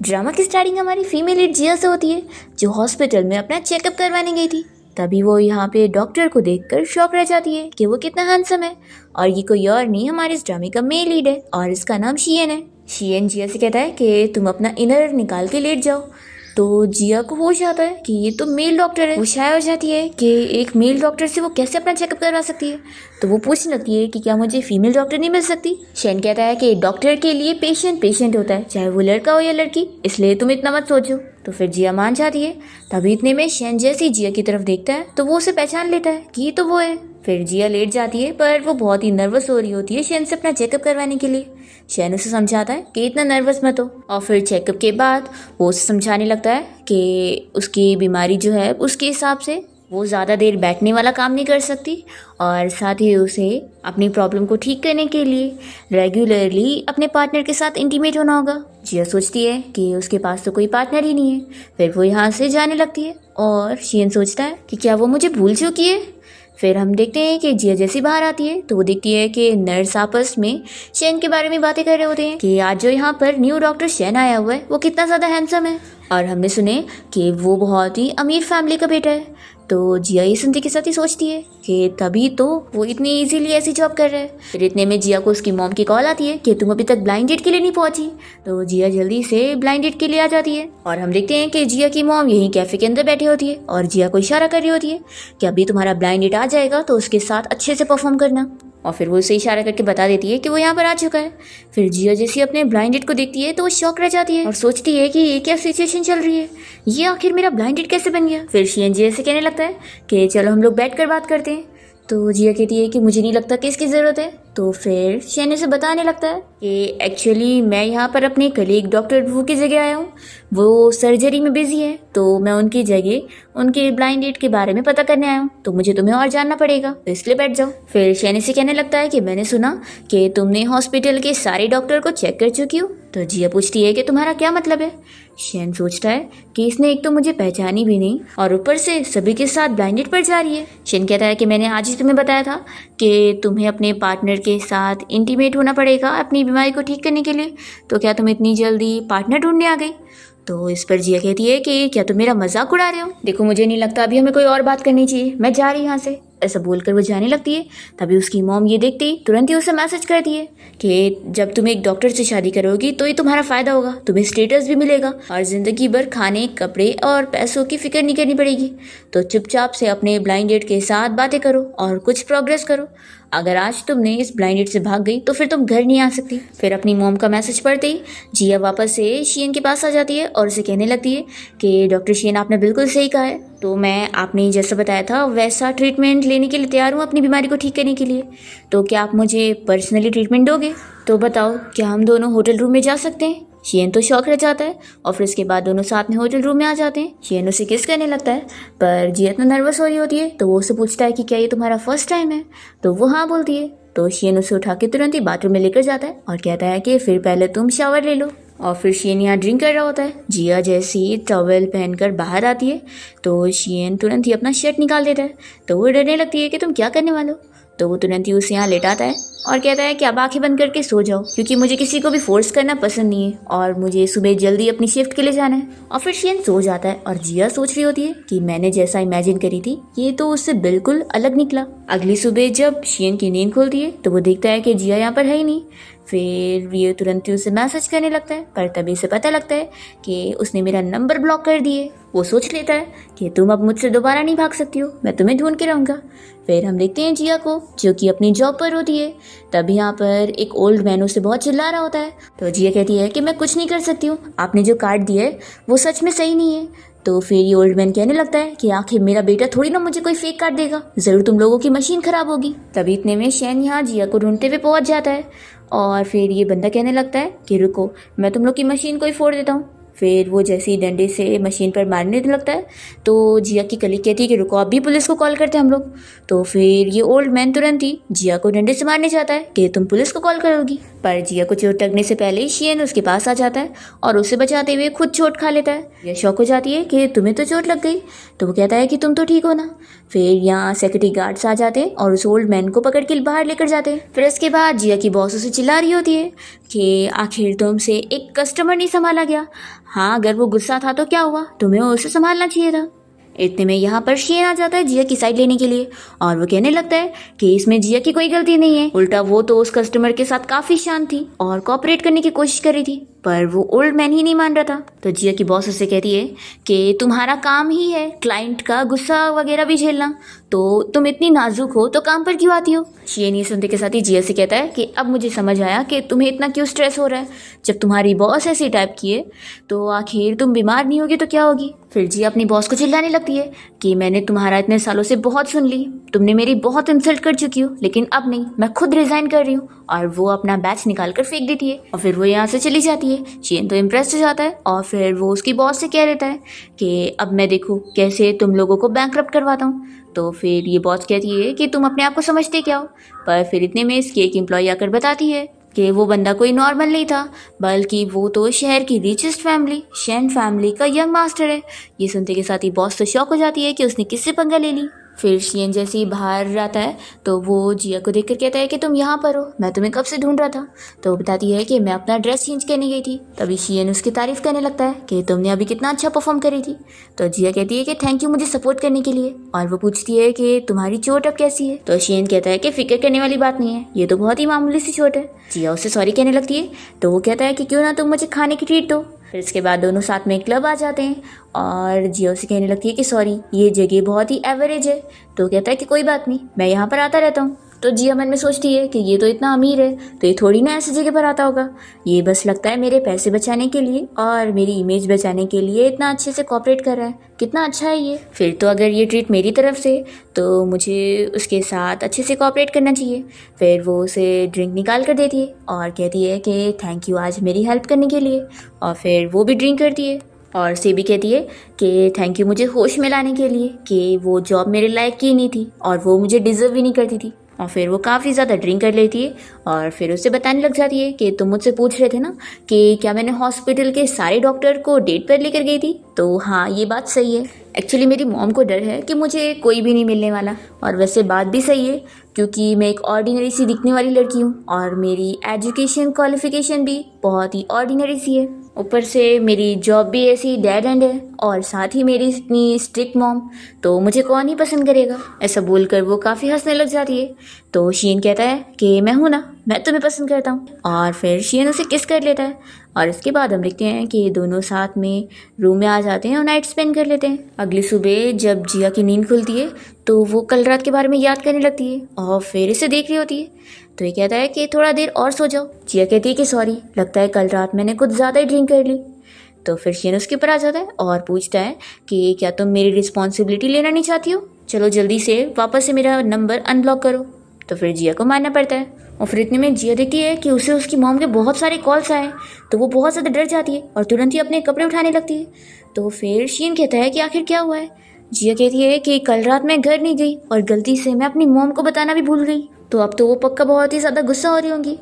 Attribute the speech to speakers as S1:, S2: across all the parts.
S1: Drama की starting हमारी female lead जिया से होती है, जो हॉस्पिटल में अपना चेकअप करवाने गई थी। तभी वो यहाँ पे डॉक्टर को देखकर शॉक रह जाती है कि वो कितना हैंडसम है, और ये कोई और नहीं हमारे इस ड्रामे का मेन लीड है, और इसका नाम शियन है। शियन जिया से कहता है कि तुम अपना इनर निकाल के लेट जाओ। तो जिया को होश आता है कि ये तो मेल डॉक्टर है। वो शायद हो जाती है कि एक मेल डॉक्टर से वो कैसे अपना चेकअप करवा सकती है। तो वो पूछने लगती है कि क्या मुझे फीमेल डॉक्टर नहीं मिल सकती। शेन कहता है कि डॉक्टर के लिए पेशेंट पेशेंट होता है, चाहे वो लड़का हो या लड़की, इसलिए तुम इतना मत सोचो। तो फिर जिया मान जाती है। तभी इतने में शेन जैसे ही जिया की तरफ देखता है तो वो उसे पहचान लेता है कि ये तो वो है। फिर जिया लेट जाती है, पर वो बहुत ही नर्वस हो रही होती है शेन से अपना चेकअप करवाने के लिए। शेन उसे समझाता है कि इतना नर्वस मत हो, और फिर चेकअप के बाद वो उसे समझाने लगता है कि उसकी बीमारी जो है उसके हिसाब से वो ज़्यादा देर बैठने वाला काम नहीं कर सकती, और साथ ही उसे अपनी प्रॉब्लम को ठीक करने के लिए रेगुलरली अपने पार्टनर के साथ इंटीमेट होना होगा। जिया सोचती है कि उसके पास तो कोई पार्टनर ही नहीं है। फिर वो यहाँ से जाने लगती है, और शियन सोचता है कि क्या वो मुझे भूल चुकी है। फिर हम देखते हैं कि जिया जैसी बाहर आती है तो वो देखती है कि नर्स आपस में शेन के बारे में बातें कर रहे होते हैं कि आज जो यहाँ पर न्यू डॉक्टर शेन आया हुआ है वो कितना ज़्यादा हैंडसम है, और हमने सुने कि वो बहुत ही अमीर फैमिली का बेटा है। तो जिया ये सुनते के साथ ही सोचती है कि तभी तो वो इतनी इजीली ऐसी जॉब कर रहा है। फिर इतने में जिया को उसकी मॉम की कॉल आती है कि तुम अभी तक ब्लाइंड डेट के लिए नहीं पहुंची। तो जिया जल्दी से ब्लाइंड डेट के लिए आ जाती है, और हम देखते हैं कि जिया की मॉम यहीं कैफे के अंदर बैठी होती है और जिया को इशारा कर रही होती है कि अभी तुम्हारा ब्लाइंड डेट आ जाएगा तो उसके साथ अच्छे से परफॉर्म करना। और फिर वो उसे इशारा करके बता देती है कि वो यहाँ पर आ चुका है। फिर जिया जैसे अपने ब्लाइंड डेट को देखती है तो वो शॉक रह जाती है और सोचती है कि ये क्या सिचुएशन चल रही है, ये आखिर मेरा ब्लाइंड डेट कैसे बन गया। फिर शियन जिया से कहने लगता है कि चलो हम लोग बैठ कर बात करते हैं। तो जिया कहती है कि मुझे नहीं लगता कि इसकी ज़रूरत है। तो फिर शियन उसे बताने लगता है कि एक्चुअली मैं यहाँ पर अपने कलीग डॉक्टर वू की जगह आया हूँ, वो सर्जरी में बिजी है, तो मैं उनकी जगह उनके ब्लाइंड डेट के बारे में पता करने आया हूँ, तो मुझे तुम्हें और जानना पड़ेगा, तो इसलिए बैठ जाओ। फिर शियन से कहने लगता है कि मैंने सुना कि तुमने हॉस्पिटल के सारे डॉक्टर को चेक कर चुकी हो। तो जिया पूछती है कि तुम्हारा क्या मतलब है। शेन सोचता है कि इसने एक तो मुझे पहचानी भी नहीं और ऊपर से सभी के साथ ब्लाइंडेड पर जा रही है। शेन कहता है कि मैंने आज ही तुम्हें बताया था कि तुम्हें अपने पार्टनर के साथ इंटीमेट होना पड़ेगा अपनी बीमारी को ठीक करने के लिए, तो क्या तुम इतनी जल्दी पार्टनर ढूंढने आ गई। तो इस पर जिया कहती है कि क्या तुम मेरा मजाक उड़ा रहे हो, देखो मुझे नहीं लगता अभी हमें कोई और बात करनी चाहिए, मैं जा रही यहाँ से। ऐसा बोलकर वो जाने लगती है। तभी उसकी मॉम ये देखते ही तुरंत ही उसे मैसेज करती है कि जब तुम एक डॉक्टर से शादी करोगी तो ये तुम्हारा फ़ायदा होगा, तुम्हें स्टेटस भी मिलेगा और ज़िंदगी भर खाने कपड़े और पैसों की फिक्र नहीं करनी पड़ेगी। तो चुपचाप से अपने ब्लाइंड डेट के साथ बातें करो और कुछ प्रोग्रेस करो। अगर आज तुमने इस ब्लाइंड डेट से भाग गई तो फिर तुम घर नहीं आ सकती। फिर अपनी मॉम का मैसेज पढ़ते ही जिया वापस से शियन के पास आ जाती है और उसे कहने लगती है कि डॉक्टर शियन आपने बिल्कुल सही कहा है, तो मैं आपने जैसा बताया था वैसा ट्रीटमेंट लेने के लिए तैयार हूँ अपनी बीमारी को ठीक करने के लिए। तो क्या आप मुझे पर्सनली ट्रीटमेंट दोगे? तो बताओ क्या हम दोनों होटल रूम में जा सकते हैं? शियन तो शौक रह जाता है और फिर उसके बाद दोनों साथ में होटल रूम में आ जाते हैं। शियन उसे किस करने लगता है, पर जिया इतना नर्वस हो रही होती है तो वो उसे पूछता है कि क्या ये तुम्हारा फर्स्ट टाइम है। तो वो हाँ बोलती है। तो शियन उसे उठा के तुरंत ही बाथरूम में लेकर जाता है और कहता है कि फिर पहले तुम शावर ले लो। और फिर शियन यहाँ ड्रिंक कर रहा होता है। जिया जैसे ही टॉवेल पहनकर बाहर आती है तो शियन तुरंत ही अपना शर्ट निकाल देता है। तो वो डरने लगती है कि तुम क्या करने वाले हो। तो वो तुरंत ही उसे यहाँ लेटाता है और कहता है कि अब आंखें बंद करके सो जाओ, क्योंकि मुझे किसी को भी फोर्स करना पसंद नहीं है और मुझे सुबह जल्दी अपनी शिफ्ट के लिए जाना है। और फिर शियन सो जाता है और जिया सोच रही होती है कि मैंने जैसा इमेजिन करी थी ये तो उससे बिल्कुल अलग निकला। अगली सुबह जब शियन की नींद खुलती है तो वो देखता है कि जिया यहाँ पर है ही नहीं। फिर ये तुरंत ही उसे मैसेज करने लगता है, पर तभी उसे पता लगता है कि उसने मेरा नंबर ब्लॉक कर दिए। वो सोच लेता है कि तुम अब मुझसे दोबारा नहीं भाग सकती हो, मैं तुम्हें ढूंढ के रहूँगा। फिर हम देखते हैं जिया को जो कि अपनी जॉब पर होती है। तभी यहाँ पर एक ओल्ड मैन उसे बहुत चिल्ला रहा होता है। तो जिया कहती है कि मैं कुछ नहीं कर सकती हूँ, आपने जो कार्ड दिया है वो सच में सही नहीं है। तो फिर ये ओल्ड मैन कहने लगता है कि आखिर मेरा बेटा थोड़ी ना मुझे कोई फेक कार्ड देगा, ज़रूर तुम लोगों की मशीन ख़राब होगी। तभी इतने में शैन यहाँ जिया को ढूंढते हुए पहुँच जाता है और फिर ये बंदा कहने लगता है कि रुको मैं तुम लोग की मशीन को ही फोड़ देता हूँ। फिर वो जैसे ही डंडे से मशीन पर मारने लगता है तो जिया की कलीग कहती है कि रुको अभी पुलिस को कॉल करते हैं हम लोग। तो फिर ये ओल्ड मैन तुरंत ही जिया को डंडे से मारने जाता है कि तुम पुलिस को कॉल करोगी। पर जिया को चोट लगने से पहले शियन उसके पास आ जाता है और उसे बचाते हुए खुद चोट खा लेता है। यह शौक हो जाती है कि तुम्हें तो चोट लग गई, तो वो कहता है कि तुम तो ठीक हो ना। फिर यहाँ सिक्योरिटी गार्ड्स आ जाते हैं और उस ओल्ड मैन को पकड़ के बाहर लेकर जाते हैं। फिर इसके बाद जिया की बॉस उसे चिल्ला रही होती है कि आखिर तुमसे एक कस्टमर नहीं संभाला गया। हाँ, अगर वो गुस्सा था तो क्या हुआ, तुम्हें उसे संभालना चाहिए था। इतने में यहाँ पर शियन आ जाता है जिया की साइड लेने के लिए और वो कहने लगता है कि इसमें जिया की कोई गलती नहीं है, उल्टा वो तो उस कस्टमर के साथ काफी शांत थी और कोऑपरेट करने की कोशिश कर रही थी, पर वो ओल्ड मैन ही नहीं मान रहा था। तो जिया की बॉस उससे कहती है कि तुम्हारा काम ही है क्लाइंट का गुस्सा वगैरह भी झेलना, तो तुम इतनी नाजुक हो तो काम पर क्यों आती हो। शियन ये सुनते के साथ ही जिया से कहता है कि अब मुझे समझ आया कि तुम्हें इतना क्यों स्ट्रेस हो रहा है। जब तुम्हारी बॉस ऐसी टाइप की है तो आखिर तुम बीमार नहीं होगी तो क्या होगी। फिर जिया अपनी बॉस को चिल्लाने लगती है कि मैंने तुम्हारा इतने सालों से बहुत सुन ली, तुमने मेरी बहुत इंसल्ट कर चुकी हो, लेकिन अब नहीं, मैं खुद रिजाइन कर रही हूँ। और वो अपना बैच निकाल कर फेंक देती है और फिर वो यहाँ से चली जाती है। शियन तो इम्प्रेस हो जाता है और फिर वो उसकी बॉस से कह देता है कि अब मैं देखूँ कैसे तुम लोगों को बैंकरप्ट करवाता हूँ। तो फिर ये बॉस कहती है कि तुम अपने आप को समझते क्या हो। पर फिर इतने में इसकी एक एम्प्लॉय आकर बताती है कि वो बंदा कोई नॉर्मल नहीं था, बल्कि वो तो शहर की रिचेस्ट फैमिली शेन फैमिली का यंग मास्टर है। ये सुनते के साथ ही बॉस तो शॉक हो जाती है कि उसने किससे पंगा ले ली। फिर शियन जैसे ही बाहर आता है तो वो जिया को देखकर कहता है कि तुम यहाँ पर हो, मैं तुम्हें कब से ढूंढ रहा था। तो वो बताती है कि मैं अपना ड्रेस चेंज करने गई थी। तभी शियन उसकी तारीफ करने लगता है कि तुमने अभी कितना अच्छा परफॉर्म करी थी। तो जिया कहती है कि थैंक यू मुझे सपोर्ट करने के लिए, और वो पूछती है कि तुम्हारी चोट अब कैसी है। तो शियन कहता है कि फिक्र करने वाली बात नहीं है, ये तो बहुत ही मामूली सी चोट है। जिया उससे सॉरी कहने लगती है तो वो कहता है कि क्यों ना तुम मुझे खाने की ट्रीट दो। फिर इसके बाद दोनों साथ में क्लब आ जाते हैं और जिया से कहने लगती है कि सॉरी, ये जगह बहुत ही एवरेज है। तो कहता है कि कोई बात नहीं, मैं यहाँ पर आता रहता हूँ। तो जिया मन में सोचती है कि ये तो इतना अमीर है तो ये थोड़ी ना ऐसी जगह पर आता होगा, ये बस लगता है मेरे पैसे बचाने के लिए और मेरी इमेज बचाने के लिए इतना अच्छे से कोऑपरेट कर रहा है, कितना अच्छा है ये। फिर तो अगर ये ट्रीट मेरी तरफ से तो मुझे उसके साथ अच्छे से कोऑपरेट करना चाहिए। फिर वो उसे ड्रिंक निकाल कर देती है और कहती है कि थैंक यू आज मेरी हेल्प करने के लिए, और फिर वो भी ड्रिंक करती है और से भी कहती है कि थैंक यू मुझे होश में लाने के लिए, कि वो जॉब मेरे लायक की नहीं थी और वो मुझे डिजर्व भी नहीं करती थी। और फिर वो काफ़ी ज़्यादा ड्रिंक कर लेती है और फिर उससे बताने लग जाती है कि तुम मुझसे पूछ रहे थे ना कि क्या मैंने हॉस्पिटल के सारे डॉक्टर को डेट पर लेकर गई थी। तो हाँ, ये बात सही है। एक्चुअली मेरी मॉम को डर है कि मुझे कोई भी नहीं मिलने वाला, और वैसे बात भी सही है क्योंकि मैं एक ऑर्डिनरी सी दिखने वाली लड़की हूँ और मेरी एजुकेशन क्वालिफिकेशन भी बहुत ही ऑर्डिनरी सी है। ऊपर से मेरी जॉब भी ऐसी डेड एंड है और साथ ही मेरी इतनी स्ट्रिक्ट मॉम, तो मुझे कौन ही पसंद करेगा। ऐसा बोलकर वो काफ़ी हंसने लग जाती है। तो शियन कहता है कि मैं हूँ ना, मैं तुम्हें पसंद करता हूँ, और फिर शियन उसे किस कर लेता है। और इसके बाद हम देखते हैं कि दोनों साथ में रूम में आ जाते हैं और नाइट स्पेंड कर लेते हैं। अगली सुबह जब जिया की नींद खुलती है तो वो कल रात के बारे में याद करने लगती है और फिर इसे देख रही होती है। तो ये कहता है कि थोड़ा देर और सो जाओ। जिया कहती है कि सॉरी, लगता है कल रात मैंने कुछ ज़्यादा ही ड्रिंक कर ली। तो फिर शियन उसके ऊपर आ जाता है और पूछता है कि क्या तुम मेरी रिस्पॉन्सिबिलिटी लेना नहीं चाहती हो, चलो जल्दी से वापस से मेरा नंबर अनब्लॉक करो। तो फिर जिया को मानना पड़ता है और फिर इतने में जिया देखती है कि उसे उसकी मॉम के बहुत सारे कॉल्स आए। तो वो बहुत ज़्यादा डर जाती है और तुरंत ही अपने कपड़े उठाने लगती है। तो फिर शियन कहता है कि आखिर क्या हुआ है। जिया कहती है कि कल रात मैं घर नहीं गई और गलती से मैं अपनी मॉम को बताना भी भूल गई। तो अब तो वो पक्का बहुत ही ज़्यादा गुस्सा हो रही होंगी।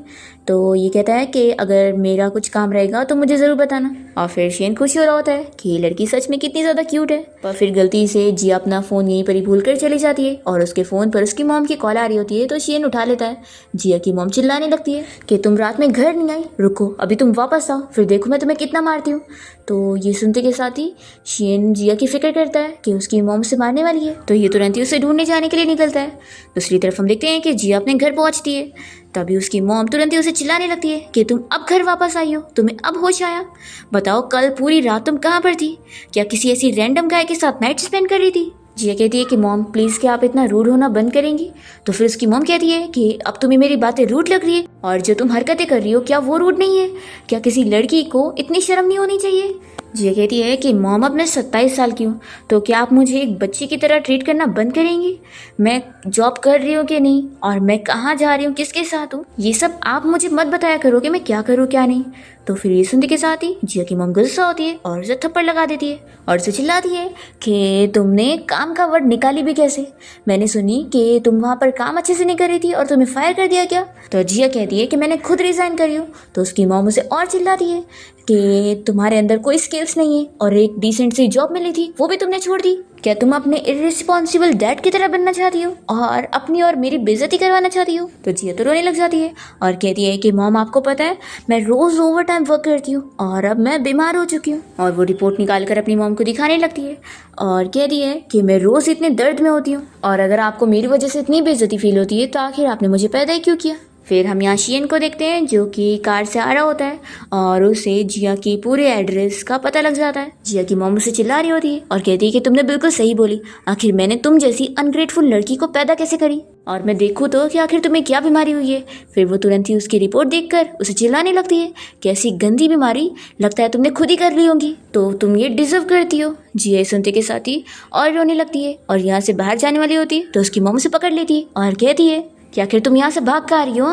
S1: तो ये कहता है कि अगर मेरा कुछ काम रहेगा तो मुझे ज़रूर बताना। और फिर शियन खुशी हो रहा होता है कि ये लड़की सच में कितनी ज़्यादा क्यूट है। पर फिर गलती से जिया अपना फ़ोन यहीं पर ही भूल कर चली जाती है और उसके फ़ोन पर उसकी मॉम की कॉल आ रही होती है। तो शियन उठा लेता है। जिया की मॉम चिल्लाने लगती है कि तुम रात में घर नहीं आई, रुको अभी तुम वापस आओ, फिर देखो मैं तुम्हें कितना मारती हूँ। तो ये सुनते के साथ ही शियन जिया की फिक्र करता है कि उसकी मॉम से मारने वाली है। तो ये तुरंत ही उसे ढूंढने जाने के लिए निकलता है। दूसरी तरफ हम देखते हैं कि जिया अपने घर पहुंचती है। तभी उसकी मॉम तुरंत ही उसे चिल्लाने लगती है कि तुम अब घर वापस आई हो, तुम्हें अब होश आया, बताओ कल पूरी रात तुम कहाँ पर थी, क्या किसी ऐसी रैंडम गाय के साथ नाइट स्पेंड कर रही थी। जिया कहती है कि मॉम प्लीज़ क्या आप इतना रूड होना बंद करेंगी। तो फिर उसकी मॉम कहती है कि अब तुम्हें मेरी बातें रूड लग रही है, और जो तुम हरकतें कर रही हो क्या वो रूड नहीं है, क्या किसी लड़की को इतनी शर्म नहीं होनी चाहिए। जिया कहती है कि मॉम अब मैं 27 साल की हूँ, तो क्या आप मुझे एक बच्ची की तरह ट्रीट करना बंद करेंगी। मैं जॉब कर रही हूँ कि नहीं, और मैं कहाँ जा रही हूँ, किसके साथ हूँ, ये सब आप मुझे मत बताया करो कि मैं क्या करूँ क्या नहीं। तो फिर ये सुनते के साथ ही जिया की मॉम गुस्सा होती है और उसे थप्पड़ लगा देती है और उसे चिल्लाती है कि तुमने काम का वर्ड निकाली भी कैसे, मैंने सुनी कि तुम वहाँ पर काम अच्छे से नहीं कर रही थी और तुम्हें फायर कर दिया क्या। तो जिया कहती है कि मैंने खुद रिज़ाइन करी हूँ। तो उसकी मॉम उसे और चिल्लाती है कि तुम्हारे अंदर कोई स्किल्स नहीं है और एक डिसेंट सी जॉब मिली थी वो भी तुमने छोड़ दी। क्या तुम अपने इर्रिस्पॉन्सिबल डैड की तरह बनना चाहती हो और अपनी और मेरी बेइज्जती करवाना चाहती हो। तो जिया तो रोने लग जाती है और कहती है कि मॉम आपको पता है मैं रोज़ ओवर टाइम वर्क करती हूँ और अब मैं बीमार हो चुकी हूँ। और वो रिपोर्ट निकाल कर अपनी मॉम को दिखाने लगती है और कहती है कि मैं रोज़ इतने दर्द में होती हूँ और अगर आपको मेरी वजह से इतनी बेइज्जती फील होती है तो आखिर आपने मुझे पैदा ही क्यों किया। फिर हम यहाँ शियन को देखते हैं जो कि कार से आ रहा होता है और उसे जिया की पूरे एड्रेस का पता लग जाता है। जिया की मॉम उसे चिल्ला रही होती है और कहती है कि तुमने बिल्कुल सही बोली, आखिर मैंने तुम जैसी अनग्रेटफुल लड़की को पैदा कैसे करी और मैं देखूँ तो कि आखिर तुम्हें क्या बीमारी हुई है। फिर वो तुरंत ही उसकी रिपोर्ट देखकर उसे चिल्लाने लगती है कि ऐसी गंदी बीमारी लगता है तुमने खुद ही कर ली होगी, तो तुम ये डिजर्व करती हो। जिया सुनते के साथ ही और रोने लगती है और यहाँ से बाहर जाने वाली होती है तो उसकी मॉम उसे पकड़ लेती है और कहती है कि आखिर तुम यहाँ से भाग कर आ रही हो,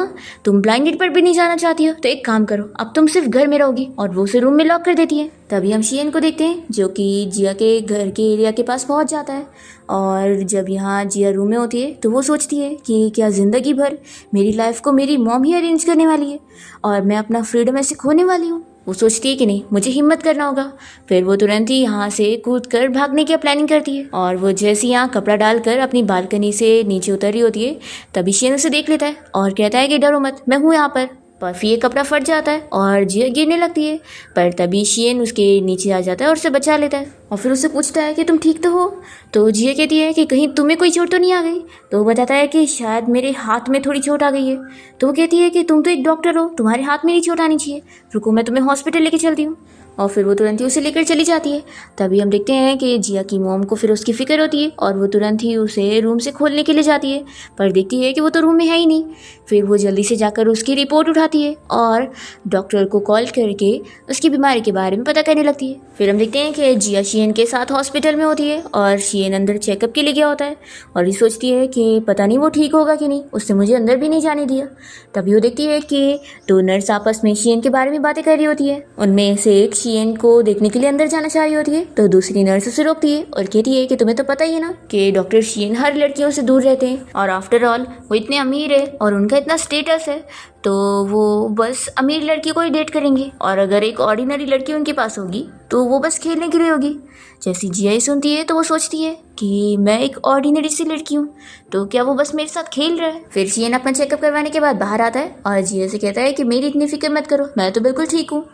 S1: तुम ब्लाइंड डेट पर भी नहीं जाना चाहती हो तो एक काम करो अब तुम सिर्फ घर में रहोगी। और वो उसे रूम में लॉक कर देती है। तभी हम शियन को देखते हैं जो कि जिया के घर के एरिया के पास पहुँच जाता है और जब यहाँ जिया रूम में होती है तो वो सोचती है कि क्या ज़िंदगी भर मेरी लाइफ को मेरी मॉम ही अरेंज करने वाली है और मैं अपना फ्रीडम ऐसे खोने वाली हूँ। वो सोचती है कि नहीं मुझे हिम्मत करना होगा। फिर वो तुरंत ही यहाँ से कूद कर भागने की प्लानिंग करती है और वो जैसे यहाँ कपड़ा डालकर अपनी बालकनी से नीचे उतर रही होती है तभी शियन उसे देख लेता है और कहता है कि डरो मत, मैं हूँ यहाँ पर। फिर ये कपड़ा फट जाता है और जिया गिरने लगती है पर तभी शियन उसके नीचे आ जाता है और उसे बचा लेता है और फिर उससे पूछता है कि तुम ठीक तो हो। तो जिया कहती है कि कहीं तुम्हें कोई चोट तो नहीं आ गई। तो वो बताता है कि शायद मेरे हाथ में थोड़ी चोट आ गई है। तो वो कहती है कि तुम तो एक डॉक्टर हो, तुम्हारे हाथ में नहीं चोट आनी चाहिए, रुको मैं तुम्हें हॉस्पिटल लेके चलती हूँ। और फिर वो तुरंत ही उसे लेकर चली जाती है। तभी हम देखते हैं कि जिया की मॉम को फिर उसकी फिक्र होती है और वो तुरंत ही उसे रूम से खोलने के लिए जाती है पर देखती है कि वो तो रूम में है ही नहीं। फिर वो जल्दी से जाकर उसकी रिपोर्ट उठाती है और डॉक्टर को कॉल करके उसकी बीमारी के बारे में पता करने लगती है। फिर हम देखते हैं कि जिया शियन के साथ हॉस्पिटल में होती है और शियन अंदर चेकअप के लिए गया होता है और ये सोचती है कि पता नहीं वो ठीक होगा कि नहीं, उसने मुझे अंदर भी नहीं जाने दिया। तभी वो देखती है कि दो नर्स आपस में शियन के बारे में बातें कर रही होती है। उनमें से एक शियन को देखने के लिए अंदर जाना चाह रही होती है तो दूसरी नर्स उसे रोकती है और कहती है कि तुम्हें तो पता ही है ना कि डॉक्टर शियन हर लड़कियों से दूर रहते हैं और आफ्टर ऑल वो इतने अमीर है और उनका इतना स्टेटस है तो वो बस अमीर लड़की को ही डेट करेंगे और अगर एक ऑर्डिनरी लड़की उनके पास होगी तो वो बस खेलने के लिए होगी। जैसी जिया सुनती है तो वो सोचती है कि मैं एक ऑर्डिनरी सी लड़की हूँ तो क्या वो बस मेरे साथ खेल रहा है। फिर शियन अपना चेकअप करवाने के बाद बाहर आता है और जिया से कहता है कि मेरी इतनी फिक्र मत करो, मैं तो बिल्कुल ठीक हूँ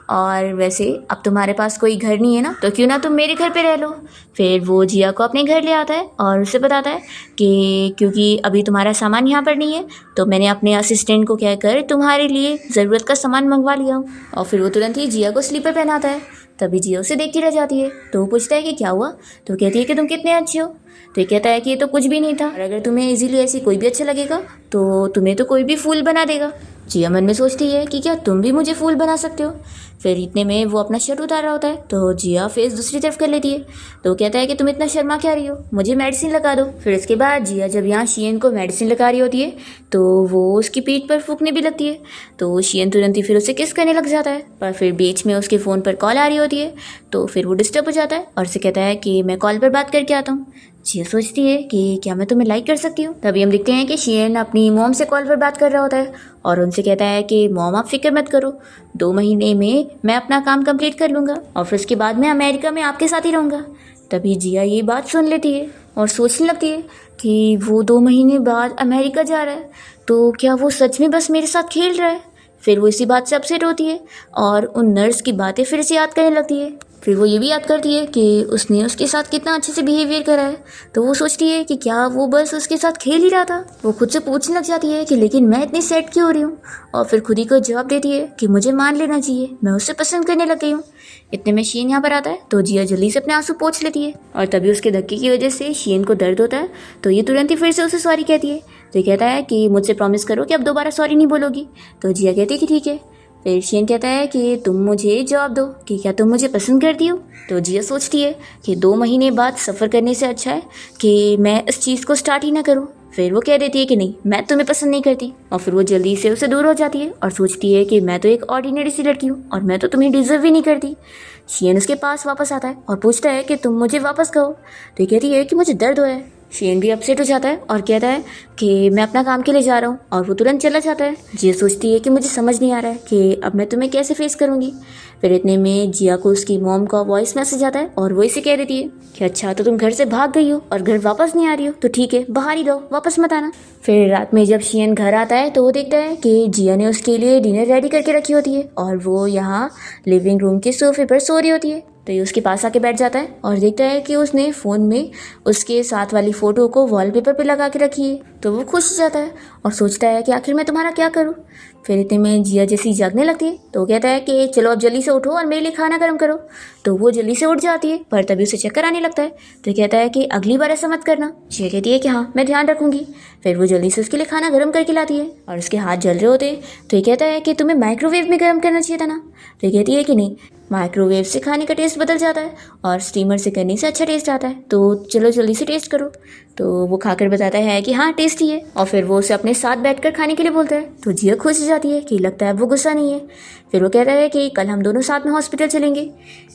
S1: और वैसे अब तुम्हारे पास कोई घर नहीं है ना तो क्यों ना तुम मेरे घर पे रह लो। फिर वो जिया को अपने घर ले आता है और उसे बताता है कि क्योंकि अभी तुम्हारा सामान यहाँ पर नहीं है तो मैंने अपने असिस्टेंट को कहकर तुम्हारे लिए ज़रूरत का सामान मंगवा लिया हूँ। और फिर वो तुरंत ही जिया को स्लीपर पहनाता है। तभी जिया उसे देखती रह जाती है तो वो पूछता है कि क्या हुआ। तो कहती है कि तुम कितने अच्छे हो। तो ये कहता है कि ये तो कुछ भी नहीं था और अगर तुम्हें इजीली ऐसी कोई भी अच्छा लगेगा तो तुम्हें तो कोई भी फूल बना देगा। जिया मन में सोचती है कि क्या तुम भी मुझे फूल बना सकते हो। फिर इतने में वो अपना शर्ट उतार रहा होता है तो जिया फेस दूसरी तरफ कर लेती है तो कहता है कि तुम इतना शर्मा क्या रही हो, मुझे मेडिसिन लगा दो। फिर इसके बाद जिया जब यहाँ शियन को मेडिसिन लगा रही होती है तो वो उसकी पीठ पर फूकने भी लगती है तो शियन तुरंत ही फिर उसे किस करने लग जाता है पर फिर बीच में उसके फ़ोन पर कॉल आ रही होती है तो फिर वो डिस्टर्ब हो जाता है और उसे कहता है कि मैं कॉल पर बात करके आता हूँ। जिया सोचती है कि क्या मैं तुम्हें लाइक कर सकती हूँ। तभी हम देखते हैं कि शियन अपनी मॉम से कॉल पर बात कर रहा होता है और उनसे कहता है कि मॉम आप फिक्र मत करो, 2 महीने में मैं अपना काम कंप्लीट कर लूँगा और फिर उसके बाद मैं अमेरिका में आपके साथ ही रहूँगा। तभी जिया ये बात सुन लेती है और सोचने लगती है कि वो 2 महीने बाद अमेरिका जा रहा है तो क्या वो सच में बस मेरे साथ खेल रहा है। फिर वो इसी बात से अपसेट होती है और उन नर्स की बातें फिर से याद करने लगती है। फिर वो ये भी याद करती है कि उसने उसके साथ कितना अच्छे से बिहेवियर करा है तो वो सोचती है कि क्या वो बस उसके साथ खेल ही रहा था। वो खुद से पूछने लग जाती है कि लेकिन मैं इतनी सैड क्यों हो रही हूँ और फिर खुद ही को जवाब देती है कि मुझे मान लेना चाहिए, मैं उससे पसंद करने लग गई हूँ। इतने में शियन यहाँ पर आता है तो जिया जल्दी से अपने आंसू पोंछ लेती है और तभी उसके धक्के की वजह से शियन को दर्द होता है तो ये तुरंत ही फिर से उसे सॉरी कहती है। तो ये कहता है कि मुझसे प्रॉमिस करो कि अब दोबारा सॉरी नहीं बोलोगी। तो जिया कहती है कि ठीक है। फिर शियन कहता है कि तुम मुझे जवाब दो कि क्या तुम मुझे पसंद करती हो। तो जिया सोचती है कि 2 महीने बाद सफ़र करने से अच्छा है कि मैं इस चीज़ को स्टार्ट ही ना करूँ। फिर वो कह देती है कि नहीं, मैं तुम्हें पसंद नहीं करती, और फिर वो जल्दी से उससे दूर हो जाती है और सोचती है कि मैं तो एक ऑर्डिनरी सी लड़की हूँ और मैं तो तुम्हें डिजर्व ही नहीं करती। शियन उसके पास वापस आता है और पूछता है कि तुम मुझे वापस कहो, तो ये कहती है कि मुझे दर्द हुआ है। शियन भी अपसेट हो जाता है और कहता है कि मैं अपना काम के लिए जा रहा हूँ, और वो तुरंत चला जाता है। जिया सोचती है कि मुझे समझ नहीं आ रहा है कि अब मैं तुम्हें कैसे फेस करूँगी। फिर इतने में जिया को उसकी मॉम का वॉइस मैसेज आता है और वो इसे कह देती है कि अच्छा, तो तुम घर से भाग गई हो और घर वापस नहीं आ रही हो, तो ठीक है, बाहर ही रहो, वापस मत आना। फिर रात में जब शियन घर आता है तो वो देखता है कि जिया ने उसके लिए डिनर रेडी करके रखी होती है और वो यहाँ लिविंग रूम के सोफे पर सो रही होती है। तो ये उसके पास आके बैठ जाता है और देखता है कि उसने फ़ोन में उसके साथ वाली फ़ोटो को वॉलपेपर पे लगा के रखी है। तो वो खुश हो जाता है और सोचता है कि आखिर मैं तुम्हारा क्या करूँ। फिर इतने में जिया जैसी जागने लगती है तो वो कहता है कि चलो अब जल्दी से उठो और मेरे लिए खाना गर्म करो। तो वो जल्दी से उठ जाती है, पर तभी उसे चक्कर आने लगता है। तो कहता है कि अगली बार ऐसा मत करना। जिया कहती है कि हाँ, मैं ध्यान रखूंगी। फिर वो जल्दी से उसके लिए खाना गर्म करके लाती है और उसके हाथ जल रहे होते हैं। तो ये कहता है कि तुम्हें माइक्रोवेव में गर्म करना चाहिए था ना। तो ये कहती है कि नहीं, माइक्रोवेव से खाने का टेस्ट बदल जाता है और स्टीमर से करने से अच्छा टेस्ट आता है, तो चलो जल्दी से टेस्ट करो। तो वो खाकर बताता है कि हाँ, टेस्टी है, और फिर वो उसे अपने साथ बैठकर खाने के लिए बोलता है। तो जिया खुश हो जाती है कि लगता है वो गुस्सा नहीं है। फिर वो कहता है कि कल हम दोनों साथ में हॉस्पिटल चलेंगे।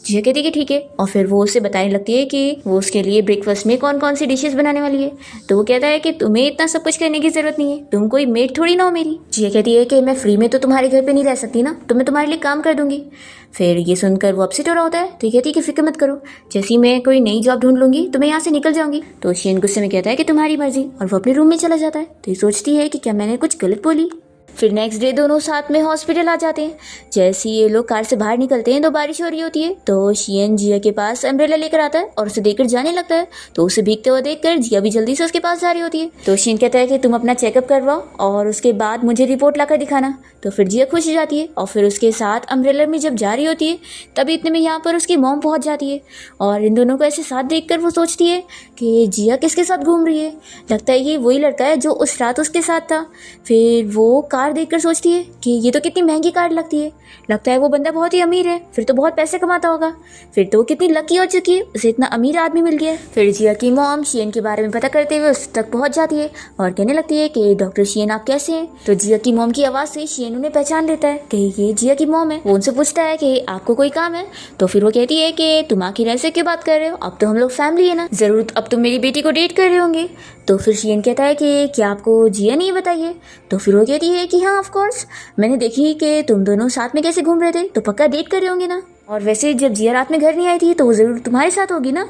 S1: जिया कहती है कि ठीक है, और फिर वो उसे बताने लगती है कि वो उसके लिए ब्रेकफास्ट में कौन कौन सी डिशेस बनाने वाली है। तो वो कहता है कि तुम्हें इतना सब कुछ करने की जरूरत नहीं है, तुम कोई मेड थोड़ी ना हो मेरी। जिया कहती है कि मैं फ्री में तो तुम्हारे घर पे नहीं रह सकती ना, तो मैं तुम्हारे लिए काम कर दूंगी। फिर ये सुनकर वो अपसेट हो रहा होता है। तो कहती है कि फिक्र मत करो, जैसे ही मैं कोई नई जॉब ढूंढ लूंगी तो मैं यहाँ से निकल जाऊंगी। तो शियन गुस्से में कहता है कि तुम्हारी मर्जी, और वो अपने रूम में चला जाता है। तो ये सोचती है कि क्या मैंने कुछ गलत बोली। फिर नेक्स्ट डे दोनों साथ में हॉस्पिटल आ जाते हैं। जैसे ही ये लोग कार से बाहर निकलते हैं तो बारिश हो रही होती है। तो शियन जिया के पास अम्ब्रेला लेकर आता है और उसे देकर जाने लगता है। तो उसे भीगते हुए देखकर जिया भी जल्दी से उसके पास जा रही होती है। तो शियन कहता है कि तुम अपना चेकअप करवाओ और उसके बाद मुझे रिपोर्ट लाकर दिखाना। तो फिर जिया खुश हो जाती है और फिर उसके साथ अम्ब्रेला में जब जा रही होती है तभी इतने में यहाँ पर उसकी मॉम पहुँच जाती है। और इन दोनों को ऐसे साथ देखकर वो सोचती है कि जिया किसके साथ घूम रही है। लगता है ये वही लड़का है जो उस रात उसके साथ था। फिर वो कार देखकर सोचती है कि ये तो कितनी महंगी कार लगती है, लगता है वो बंदा बहुत ही अमीर है, फिर तो बहुत पैसे कमाता होगा, फिर तो वो कितनी लकी हो चुकी है, उसे इतना अमीर आदमी मिल गया। फिर जिया की मॉम शियन के बारे में पता करते हुए उस तक पहुंच जाती है और कहने लगती है कि डॉक्टर शियन आप कैसे हैं। तो जिया की मॉम की आवाज़ से शियन उन्हें पहचान लेता है कि ये जिया की मॉम है। वो उनसे पूछता है कि आपको कोई काम है। तो फिर वो कहती है कि तुम आखिर ऐसे क्यों बात कर रहे हो, अब तो हम लोग फैमिली है ना, ज़रूर अब तुम मेरी बेटी को डेट कर रहे होंगे। तो फिर शियन कहता है कि क्या आपको जिया नहीं बताइए। तो फिर वो कहती है कि हाँ ऑफ कोर्स, मैंने देखी कि तुम दोनों साथ में कैसे घूम रहे थे, तो पक्का डेट कर रहे होंगे ना। और वैसे जब जिया रात में घर नहीं आई थी तो वो ज़रूर तुम्हारे साथ होगी ना।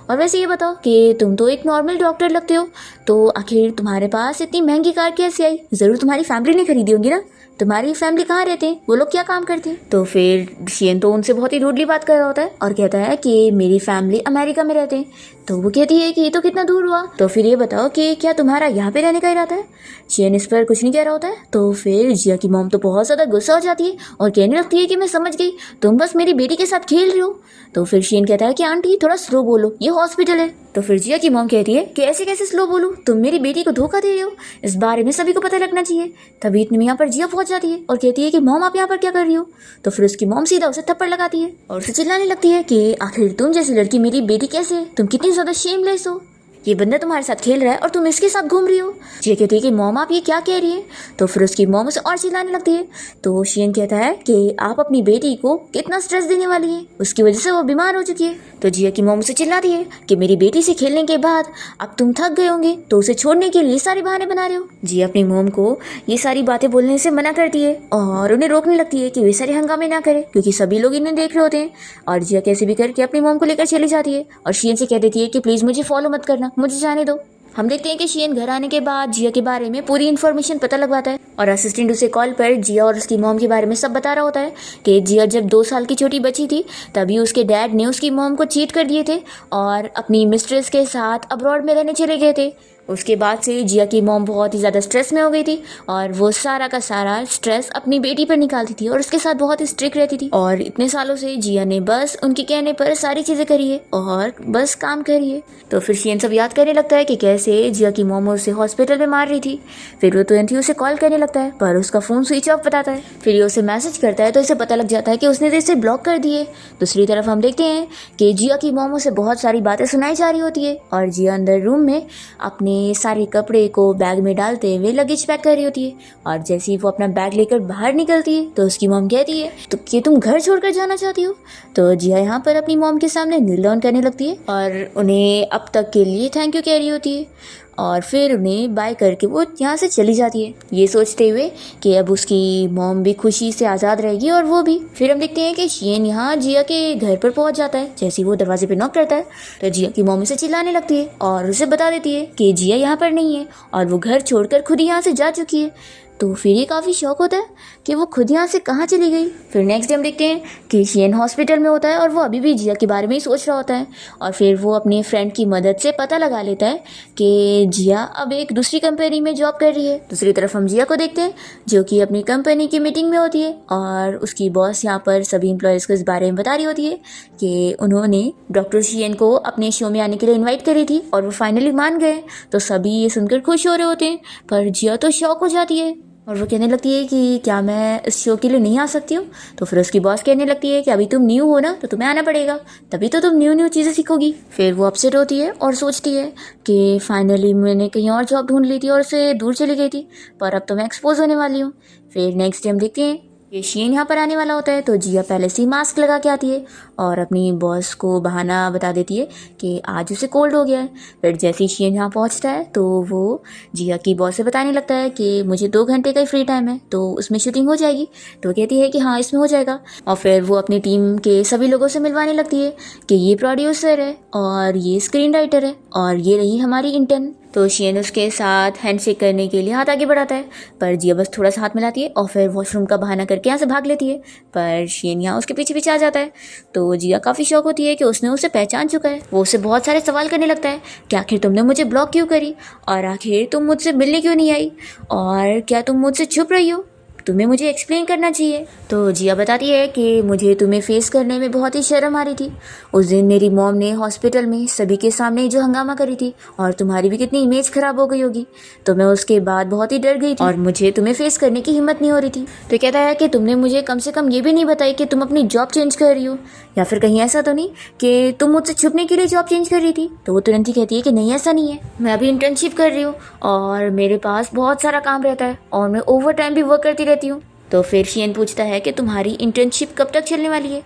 S1: और वैसे ये बताओ कि तुम तो एक नॉर्मल डॉक्टर लगते हो, तो आखिर तुम्हारे पास इतनी महंगी कार कैसे आई, ज़रूर तुम्हारी फैमिली ने खरीदी होगी ना। तुम्हारी फैमिली कहाँ रहते हैं, वो लोग क्या काम करते हैं। तो फिर शियन तो उनसे बहुत ही रूडली बात कर रहा होता है और कहता है कि मेरी फैमिली अमेरिका में रहते हैं। तो वो कहती है कि ये तो कितना दूर हुआ, तो फिर ये बताओ कि क्या तुम्हारा यहाँ पे रहने का इरादा है। शियन इस पर कुछ नहीं कह रहा होता है। तो फिर जिया की मॉम तो बहुत ज़्यादा गुस्सा हो जाती है और कहने लगती है कि मैं समझ गई, तुम बस मेरी बेटी के साथ खेल रही हो। तो फिर शियन कहता है कि आंटी थोड़ा स्लो बोलो, ये हॉस्पिटल है। तो फिर जिया की मॉम कहती है कि ऐसे कैसे स्लो बोलूँ, तुम मेरी बेटी को धोखा दे रहे हो, इस बारे में सभी को पता लगना चाहिए। तभी इतने में यहाँ पर जिया पहुंच जाती है और कहती है कि मॉम आप यहाँ पर क्या कर रही हो। तो फिर उसकी मॉम सीधा उसे थप्पड़ लगाती है और उसे चिल्लाने लगती है कि आखिर तुम जैसी लड़की मेरी बेटी कैसे है, तुम कितनी ज़्यादा शेमलेस हो, ये बंदा तुम्हारे साथ खेल रहा है और तुम इसके साथ घूम रही हो। जिया कहती है कि मॉम आप ये क्या कह रही है। तो फिर उसकी मॉम उसे और चिल्लाने लगती है। तो शियन कहता है कि आप अपनी बेटी को कितना स्ट्रेस देने वाली है, उसकी वजह से वो बीमार हो चुकी है। तो जिया की मॉम उसे चिल्लाती है कि मेरी बेटी से खेलने के बाद अब तुम थक गए होंगे तो उसे छोड़ने के लिए सारे बहाने बना रहे हो। जिया अपनी मॉम को ये सारी बातें बोलने से मना करती है और उन्हें रोकने लगती है कि वे सारे हंगामे ना करें क्योंकि सभी लोग इन्हें देख रहे होते हैं। और जिया कैसे भी करके अपनी मॉम को लेकर चली जाती है और शियन से कह देती है कि प्लीज़ मुझे फॉलो मत करना, मुझे जाने दो। हम देखते हैं कि शियन घर आने के बाद जिया के बारे में पूरी इन्फॉर्मेशन पता लगवाता है और असिस्टेंट उसे कॉल पर जिया और उसकी मॉम के बारे में सब बता रहा होता है कि जिया जब 2 साल की छोटी बच्ची थी तभी उसके डैड ने उसकी मॉम को चीट कर दिए थे और अपनी मिस्ट्रेस के साथ अब्रॉड में रहने चले गए थे। उसके बाद से जिया की मॉम बहुत ही ज़्यादा स्ट्रेस में हो गई थी और वो सारा का सारा स्ट्रेस अपनी बेटी पर निकालती थी और उसके साथ बहुत ही स्ट्रिक्ट रहती थी। और इतने सालों से जिया ने बस उनके कहने पर सारी चीज़ें करी है और बस काम करी है। तो फिर शियन सब याद करने लगता है कि कैसे जिया की मॉम उसे हॉस्पिटल में मार रही थी। फिर वो तुरंत ही उसे कॉल करने लगता है पर उसका फ़ोन स्विच ऑफ बताता है। फिर ये उसे मैसेज करता है तो इसे पता लग जाता है कि उसने तो इसे ब्लॉक कर दिए। दूसरी तरफ हम देखते हैं कि जिया की मॉम उसे बहुत सारी बातें सुनाई जा रही होती है और जिया अंदर रूम में अपने अपने सारे कपड़े को बैग में डालते हुए लगेज पैक कर रही होती है। और जैसे ही वो अपना बैग लेकर बाहर निकलती है तो उसकी मॉम कहती है तो कि तुम घर छोड़कर जाना चाहती हो। तो जिया यहाँ पर अपनी मॉम के सामने नील डाउन करने लगती है और उन्हें अब तक के लिए थैंक यू कह रही होती है और फिर उन्हें बाय करके वो यहाँ से चली जाती है, ये सोचते हुए कि अब उसकी मॉम भी खुशी से आज़ाद रहेगी और वो भी। फिर हम देखते हैं कि शियन यहाँ जिया के घर पर पहुँच जाता है। जैसे ही वो दरवाजे पे नॉक करता है तो जिया की मॉम उसे चिल्लाने लगती है और उसे बता देती है कि जिया यहाँ पर नहीं है और वो घर छोड़कर खुद ही यहाँ से जा चुकी है। तो फिर ये काफ़ी शौक होता है कि वो खुद यहाँ से कहाँ चली गई। फिर नेक्स्ट डे हम देखते हैं कि शियन हॉस्पिटल में होता है और वो अभी भी जिया के बारे में ही सोच रहा होता है और फिर वो अपने फ्रेंड की मदद से पता लगा लेता है कि जिया अब एक दूसरी कंपनी में जॉब कर रही है। दूसरी तरफ हम जिया को देखते हैं जो कि अपनी कंपनी की मीटिंग में होती है और उसकी बॉस यहाँ पर सभी एम्प्लॉयज़ को इस बारे में बता रही होती है कि उन्होंने डॉक्टर शियन को अपने शो में आने के लिए इन्वाइट करी थी और वो फाइनली मान गए। तो सभी ये सुनकर खुश हो रहे होते हैं पर जिया तो शॉक हो जाती है और वो कहने लगती है कि क्या मैं इस शो के लिए नहीं आ सकती हूँ। तो फिर उसकी बॉस कहने लगती है कि अभी तुम न्यू हो ना तो तुम्हें आना पड़ेगा, तभी तो तुम न्यू चीज़ें सीखोगी। फिर वो अपसेट होती है और सोचती है कि फाइनली मैंने कहीं और जॉब ढूंढ ली थी और उससे दूर चली गई थी पर अब तो मैं एक्सपोज होने वाली हूँ। फिर नेक्स्ट डे हम देखते हैं ये शियन यहाँ पर आने वाला होता है तो जिया पहले से ही मास्क लगा के आती है और अपनी बॉस को बहाना बता देती है कि आज उसे कोल्ड हो गया है। फिर जैसे ही शियन यहाँ पहुँचता है तो वो जिया की बॉस से बताने लगता है कि मुझे 2 घंटे का ही फ्री टाइम है तो उसमें शूटिंग हो जाएगी। तो वो कहती है कि हाँ इसमें हो जाएगा और फिर वो अपनी टीम के सभी लोगों से मिलवाने लगती है कि ये प्रोड्यूसर है और ये स्क्रीन राइटर है और ये रही हमारी इंटर्न। तो शियन उसके साथ हैंडशेक करने के लिए हाथ आगे बढ़ाता है पर जिया बस थोड़ा सा हाथ मिलाती है और फिर वॉशरूम का बहाना करके यहाँ से भाग लेती है पर शियन यहाँ उसके पीछे पीछे आ जाता है। तो जिया काफ़ी शौक होती है कि उसने उसे पहचान चुका है। वो उसे बहुत सारे सवाल करने लगता है कि आखिर तुमने मुझे ब्लॉक क्यों करी और आखिर तुम मुझसे मिलने क्यों नहीं आई और क्या तुम मुझसे छुप रही हो, तुम्हें मुझे एक्सप्लेन करना चाहिए। तो जिया बताती है कि मुझे तुम्हें फेस करने में बहुत ही शर्म आ रही थी। उस दिन मेरी मॉम ने हॉस्पिटल में सभी के सामने जो हंगामा करी थी और तुम्हारी भी कितनी इमेज खराब हो गई होगी तो मैं उसके बाद बहुत ही डर गई थी और मुझे तुम्हें फेस करने की हिम्मत नहीं हो रही थी। तो कहता है कि तुमने मुझे कम से कम ये भी नहीं बताई कि तुम अपनी जॉब चेंज कर रही हो या फिर कहीं ऐसा तो नहीं कि तुम मुझसे छुपने के लिए जॉब चेंज कर रही थी। तो वो तुरंत ही कहती है कि नहीं ऐसा नहीं है, मैं अभी इंटर्नशिप कर रही हूँ और मेरे पास बहुत सारा काम रहता है और मैं ओवर टाइम भी वर्क करती रहती हूँ। तो फिर शियन पूछता है कि तुम्हारी इंटर्नशिप कब तक चलने वाली है।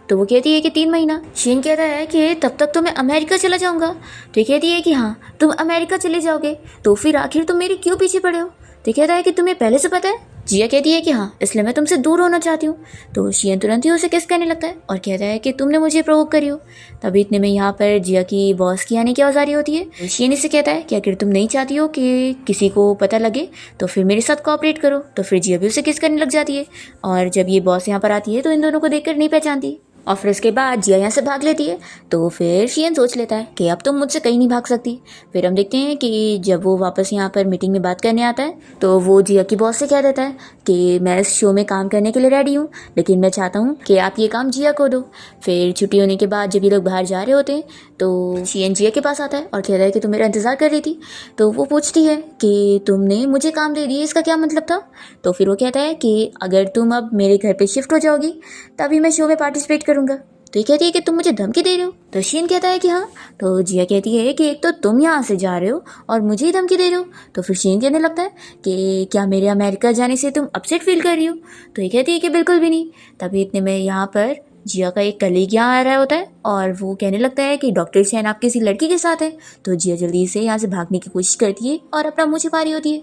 S1: तो वो कहती है कि 3 महीना। शियन कहता है कि तब तक तो मैं अमेरिका चला जाऊंगा। तो कहती है कि हाँ तुम अमेरिका चले जाओगे तो फिर आखिर तुम मेरे क्यों पीछे पड़े हो। तो कहता है कि तुम्हें पहले से पता है। जिया कहती है कि हाँ इसलिए मैं तुमसे दूर होना चाहती हूँ। तो शियन तुरंत ही उसे किस करने लगता है और कहता है कि तुमने मुझे प्रोवोक करी हो। तभी इतने में यहाँ पर जिया की बॉस की आने की आवाज़ आ रही होती है। तो शियन इसे कहता है कि अगर तुम नहीं चाहती हो कि किसी को पता लगे तो फिर मेरे साथ कोऑपरेट करो। तो फिर जिया भी उसे किस करने लग जाती है और जब ये बॉस यहाँ पर आती है तो इन दोनों को देखकर नहीं पहचानती और फिर उसके बाद जिया यहाँ से भाग लेती है। तो फिर शियन सोच लेता है कि अब तुम मुझसे कहीं नहीं भाग सकती। फिर हम देखते हैं कि जब वो वापस यहाँ पर मीटिंग में बात करने आता है तो वो जिया की बॉस से कह देता है कि मैं इस शो में काम करने के लिए रेडी हूँ लेकिन मैं चाहता हूँ कि आप ये काम जिया को दो। फिर छुट्टी होने के बाद जब ये लोग बाहर जा रहे होते हैं तो शियन जिया के पास आता है और कहता है कि तुम मेरा इंतज़ार कर रही थी। तो वो पूछती है कि तुमने मुझे काम दे दिया इसका क्या मतलब था। तो फिर वो कहता है कि अगर तुम अब मेरे घर पे शिफ्ट हो जाओगी तभी मैं शो में पार्टिसिपेट करूँगा। तो ये कहती है कि तुम मुझे धमकी दे रहे हो। तो शियन कहता है कि हाँ। तो जिया कहती है कि एक तो तुम यहाँ से जा रहे हो और मुझे ही धमकी दे रहे हो। तो फिर शियन कहने लगता है कि क्या मेरे अमेरिका जाने से तुम अपसेट फील कर रही हो। तो ये कहती है कि बिल्कुल भी नहीं। तभी इतने में यहाँ पर जिया का एक कलीग यहाँ आ रहा होता है और वो कहने लगता है कि डॉक्टर शियन आप किसी लड़की के साथ है। तो जिया जल्दी से यहाँ से भागने की कोशिश करती है और अपना मुँह छिपा रही होती है।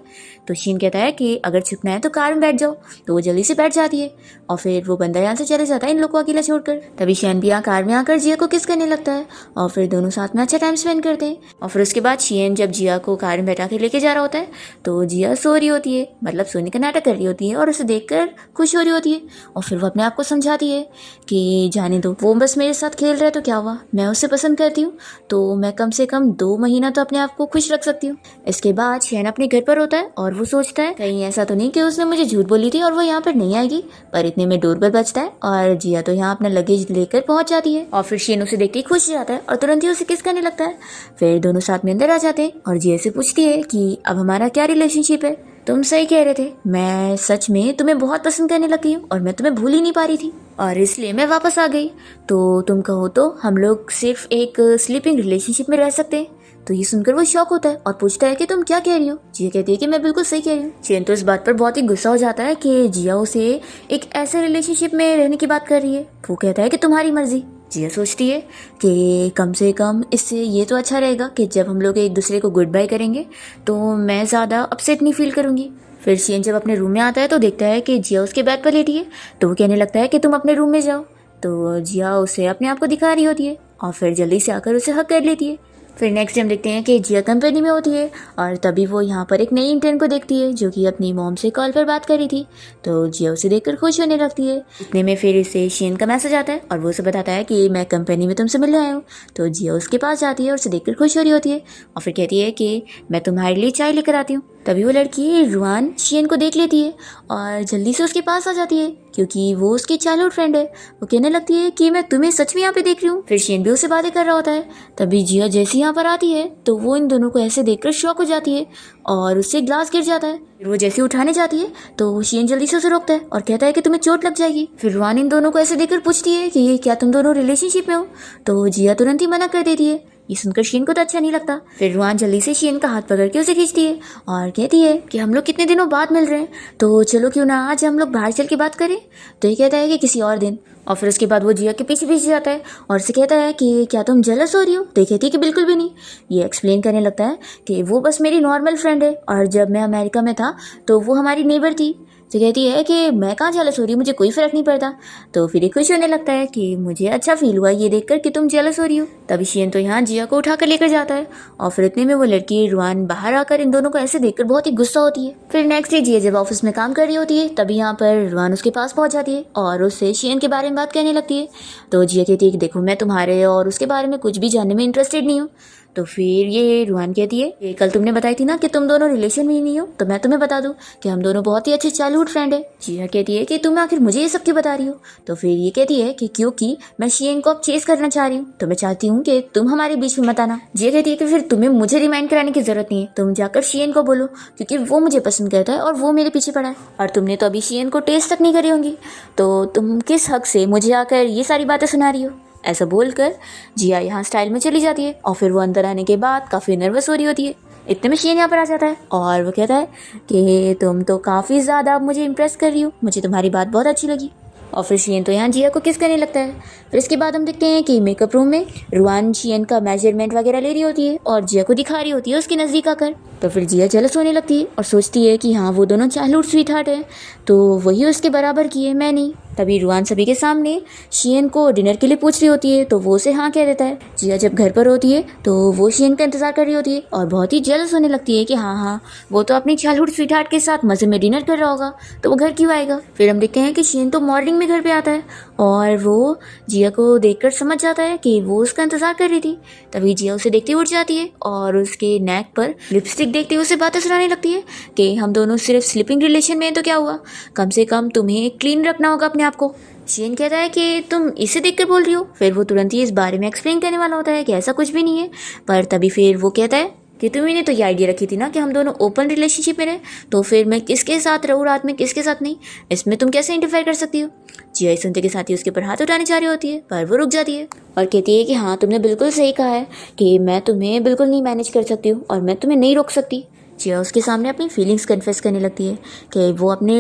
S1: तो शियन कहता है कि अगर छुपना है तो कार में बैठ जाओ। तो वो जल्दी से बैठ जाती है और फिर वो बंदा यहाँ से चले जाता है इन लोग को अकेला छोड़कर। तभी शियन भी यहाँ कार में आकर जिया को किस करने लगता है और फिर दोनों साथ में अच्छा टाइम स्पेंड करते हैं। और फिर उसके बाद शियन जब जिया को कार में बैठा के लेके जा रहा होता है तो जिया सो रही होती है, मतलब सोने का नाटक कर रही होती है और उसे देखकर खुश हो रही होती है। और फिर वो अपने आप को समझाती है कि जाने दो, वो बस मेरे साथ खेल रहा है तो क्या हुआ, मैं उसे पसंद करती हूँ तो मैं कम से कम 2 महीना तो अपने आप को खुश रख सकती हूँ। इसके बाद शियन अपने घर पर होता है और वो सोचता है कहीं ऐसा तो नहीं कि उसने मुझे झूठ बोली थी और वो यहाँ पर नहीं आएगी। पर इतने में डोरबेल बजता है और जिया तो यहाँ अपना लगेज लेकर पहुंच जाती है और फिर शियन उसे देखते ही खुश हो जाता है और तुरंत ही उसे किस करने लगता है। फिर दोनों साथ में अंदर आ जाते हैं और जिया से पूछती है कि अब हमारा क्या रिलेशनशिप है। तुम सही कह रहे थे, मैं सच में तुम्हें बहुत पसंद करने लगी हूँ और मैं तुम्हें भूल ही नहीं पा रही थी और इसलिए मैं वापस आ गई। तो तुम कहो तो हम लोग सिर्फ एक स्लीपिंग रिलेशनशिप में रह सकते हैं। तो ये सुनकर वो शॉक होता है और पूछता है कि तुम क्या कह रही हो। जिया कहती है कि मैं बिल्कुल सही कह रही हूँ। शियन तो इस बात पर बहुत ही गुस्सा हो जाता है कि जिया उसे एक ऐसे रिलेशनशिप में रहने की बात कर रही है। वो कहता है कि तुम्हारी मर्जी। जिया सोचती है कि कम से कम इससे ये तो अच्छा रहेगा कि जब हम लोग एक दूसरे को गुड बाय करेंगे तो मैं ज़्यादा अपसेट नहीं फील करूँगी। फिर शियन जब अपने रूम में आता है तो देखता है कि जिया उसके बेड पर लेटी है, तो वो कहने लगता है कि तुम अपने रूम में जाओ। तो जिया उसे अपने आप को दिखा रही होती है और फिर जल्दी से आकर उसे हक कर लेती है। फिर नेक्स्ट टाइम देखते हैं कि जिया कंपनी में होती है और तभी वो यहाँ पर एक नई इंटर्न को देखती है जो कि अपनी मॉम से कॉल पर बात कर रही थी। तो जिया उसे देखकर खुश होने लगती है। इतने में फिर इसे शियन का मैसेज आता है और वो उसे बताता है कि मैं कंपनी में तुमसे मिलने आया हूँ। तो जिया उसके पास जाती है और उसे देखकर खुश हो रही होती है और फिर कहती है कि मैं तुम्हारे लिए चाय लेकर आती हूँ। तभी वो लड़की रुआन शियन को देख लेती है और जल्दी से उसके पास आ जाती है क्योंकि वो उसकी चाइल्डहुड फ्रेंड है। वो कहने लगती है कि मैं तुम्हें सच में यहाँ पे देख रही हूँ। फिर शियन भी उससे बातें कर रहा होता है। तभी जिया जैसे यहाँ पर आती है तो वो इन दोनों को ऐसे देखकर शॉक हो जाती है और उससे ग्लास गिर जाता है। फिर वो जैसे उठाने जाती है तो शियन जल्दी से उसे रोकता है और कहता है कि तुम्हें चोट लग जाएगी। फिर रुआन इन दोनों को ऐसे देखकर पूछती है कि क्या तुम दोनों रिलेशनशिप में हो। तो जिया तुरंत ही मना कर देती है। ये सुनकर शियन को तो अच्छा नहीं लगता। फिर रुआन जल्दी से शियन का हाथ पकड़ के उसे खींचती है और कहती है कि हम लोग कितने दिनों बाद मिल रहे हैं, तो चलो क्यों ना आज हम लोग बाहर चल के बात करें। तो ये कहता है कि किसी और दिन। और फिर उसके बाद वो जिया के पीछे पीछे जाता है और उसे कहता है कि क्या तुम जेलस हो रही हो। तो ये कहती है कि बिल्कुल भी नहीं। ये एक्सप्लेन करने लगता है कि वो बस मेरी नॉर्मल फ्रेंड है और जब मैं अमेरिका में था तो वो हमारी नेबर थी। तो कहती है कि मैं कहाँ जेलस हो रही हूँ, मुझे कोई फ़र्क नहीं पड़ता। तो फिर ये खुश होने लगता है कि मुझे अच्छा फील हुआ ये देखकर कि तुम जेलस हो रही हो। तभी शियन तो यहाँ जिया को उठा कर लेकर जाता है और फिर इतने में वो लड़की रुआन बाहर आकर इन दोनों को ऐसे देखकर बहुत ही गुस्सा होती है। फिर नेक्स्ट डे जिया जब ऑफिस में काम कर रही होती है तभी यहाँ पर रुआन उसके पास पहुँच जाती है और उससे शियन के बारे में बात करने लगती है। तो जिया कहती है कि देखो मैं तुम्हारे और उसके बारे में कुछ भी जानने में इंटरेस्टेड नहीं हूँ। तो फिर ये रुआन कहती है कि कल तुमने बताई थी ना कि तुम दोनों रिलेशन में ही नहीं हो, तो मैं तुम्हें बता दूं कि हम दोनों बहुत ही अच्छे चाइल्डहुड फ्रेंड है। जिया कहती है कि तुम आखिर मुझे ये सब क्यों बता रही हो। तो फिर ये कहती है कि क्योंकि मैं शियन को अब चेस करना चाह रही हूँ, तो मैं चाहती हूँ कि तुम हमारे बीच में मत आना। जिया कहती है कि फिर तुम्हें मुझे रिमाइंड कराने की जरूरत नहीं है, तुम जाकर शियन को बोलो क्योंकि वो मुझे पसंद करता है और वो मेरे पीछे पड़ा है और तुमने तो अभी शियन को टेस्ट तक नहीं करी होंगी, तो तुम किस हक से मुझे आकर ये सारी बातें सुना रही हो। ऐसा बोलकर जिया यहाँ स्टाइल में चली जाती है और फिर वो अंदर आने के बाद काफ़ी नर्वस हो रही होती है। इतने में शियन यहाँ पर आ जाता है और वो कहता है कि तुम तो काफ़ी ज़्यादा मुझे इम्प्रेस कर रही हो, मुझे तुम्हारी बात बहुत अच्छी लगी। और फिर शियन तो यहाँ जिया को किस करने लगता है। फिर इसके बाद हम देखते हैं कि मेकअप रूम में रुआन शियन का मेजरमेंट वगैरह ले रही होती है और जिया को दिखा रही होती है उसके नज़दीक आकर। तो फिर जिया जेलस होने लगती है और सोचती है कि हाँ वो दोनों चाइल्डहुड स्वीट हार्ट है, तो वही उसके बराबर की है, मैं नहीं। तभी रुआन सभी के सामने शियन को डिनर के लिए पूछ रही होती है तो वो उसे हाँ कह देता है। जिया जब घर पर होती है तो वो शियन का इंतजार कर रही होती है और बहुत ही जेलस होने लगती है कि हाँ वो तो अपनी चाइल्डहुड स्वीट हार्ट के साथ मज़े में डिनर कर रहा होगा, तो वो घर क्यों आएगा। फिर हम देखते हैं कि शियन तो मॉर्निंग में घर पर आता है और वो जिया को देखकर समझ जाता है कि वो उसका इंतजार कर रही थी। तभी जिया उसे देखते उठ जाती है और उसके नेक पर लिपस्टिक देखते हुए उसे बातें सुनाने लगती है कि हम दोनों सिर्फ स्लीपिंग रिलेशन में तो क्या हुआ, कम से कम तुम्हें क्लीन रखना होगा अपने आप को। शियन कहता है कि तुम इसे देखकर बोल रही हो। फिर वो तुरंत ही इस बारे में एक्सप्लेन करने वाला होता है कि ऐसा कुछ भी नहीं है, पर तभी फिर वो कहता है कि तुम्हें तो ये आइडिया रखी थी ना कि हम दोनों ओपन रिलेशनशिप में रहे, तो फिर मैं किसके साथ रहूँ रात में किसके साथ नहीं, इसमें तुम कैसे इंटरफेयर कर सकती हो। जिया सुनते के साथ ही उसके ऊपर हाथ उठाने जा रही होती है पर वो रुक जाती है और कहती है कि हाँ तुमने बिल्कुल सही कहा है कि मैं तुम्हें बिल्कुल नहीं मैनेज कर सकती हूँ और मैं तुम्हें नहीं रोक सकती। जिया उसके सामने अपनी फीलिंग्स कन्फेस करने लगती है कि वो अपने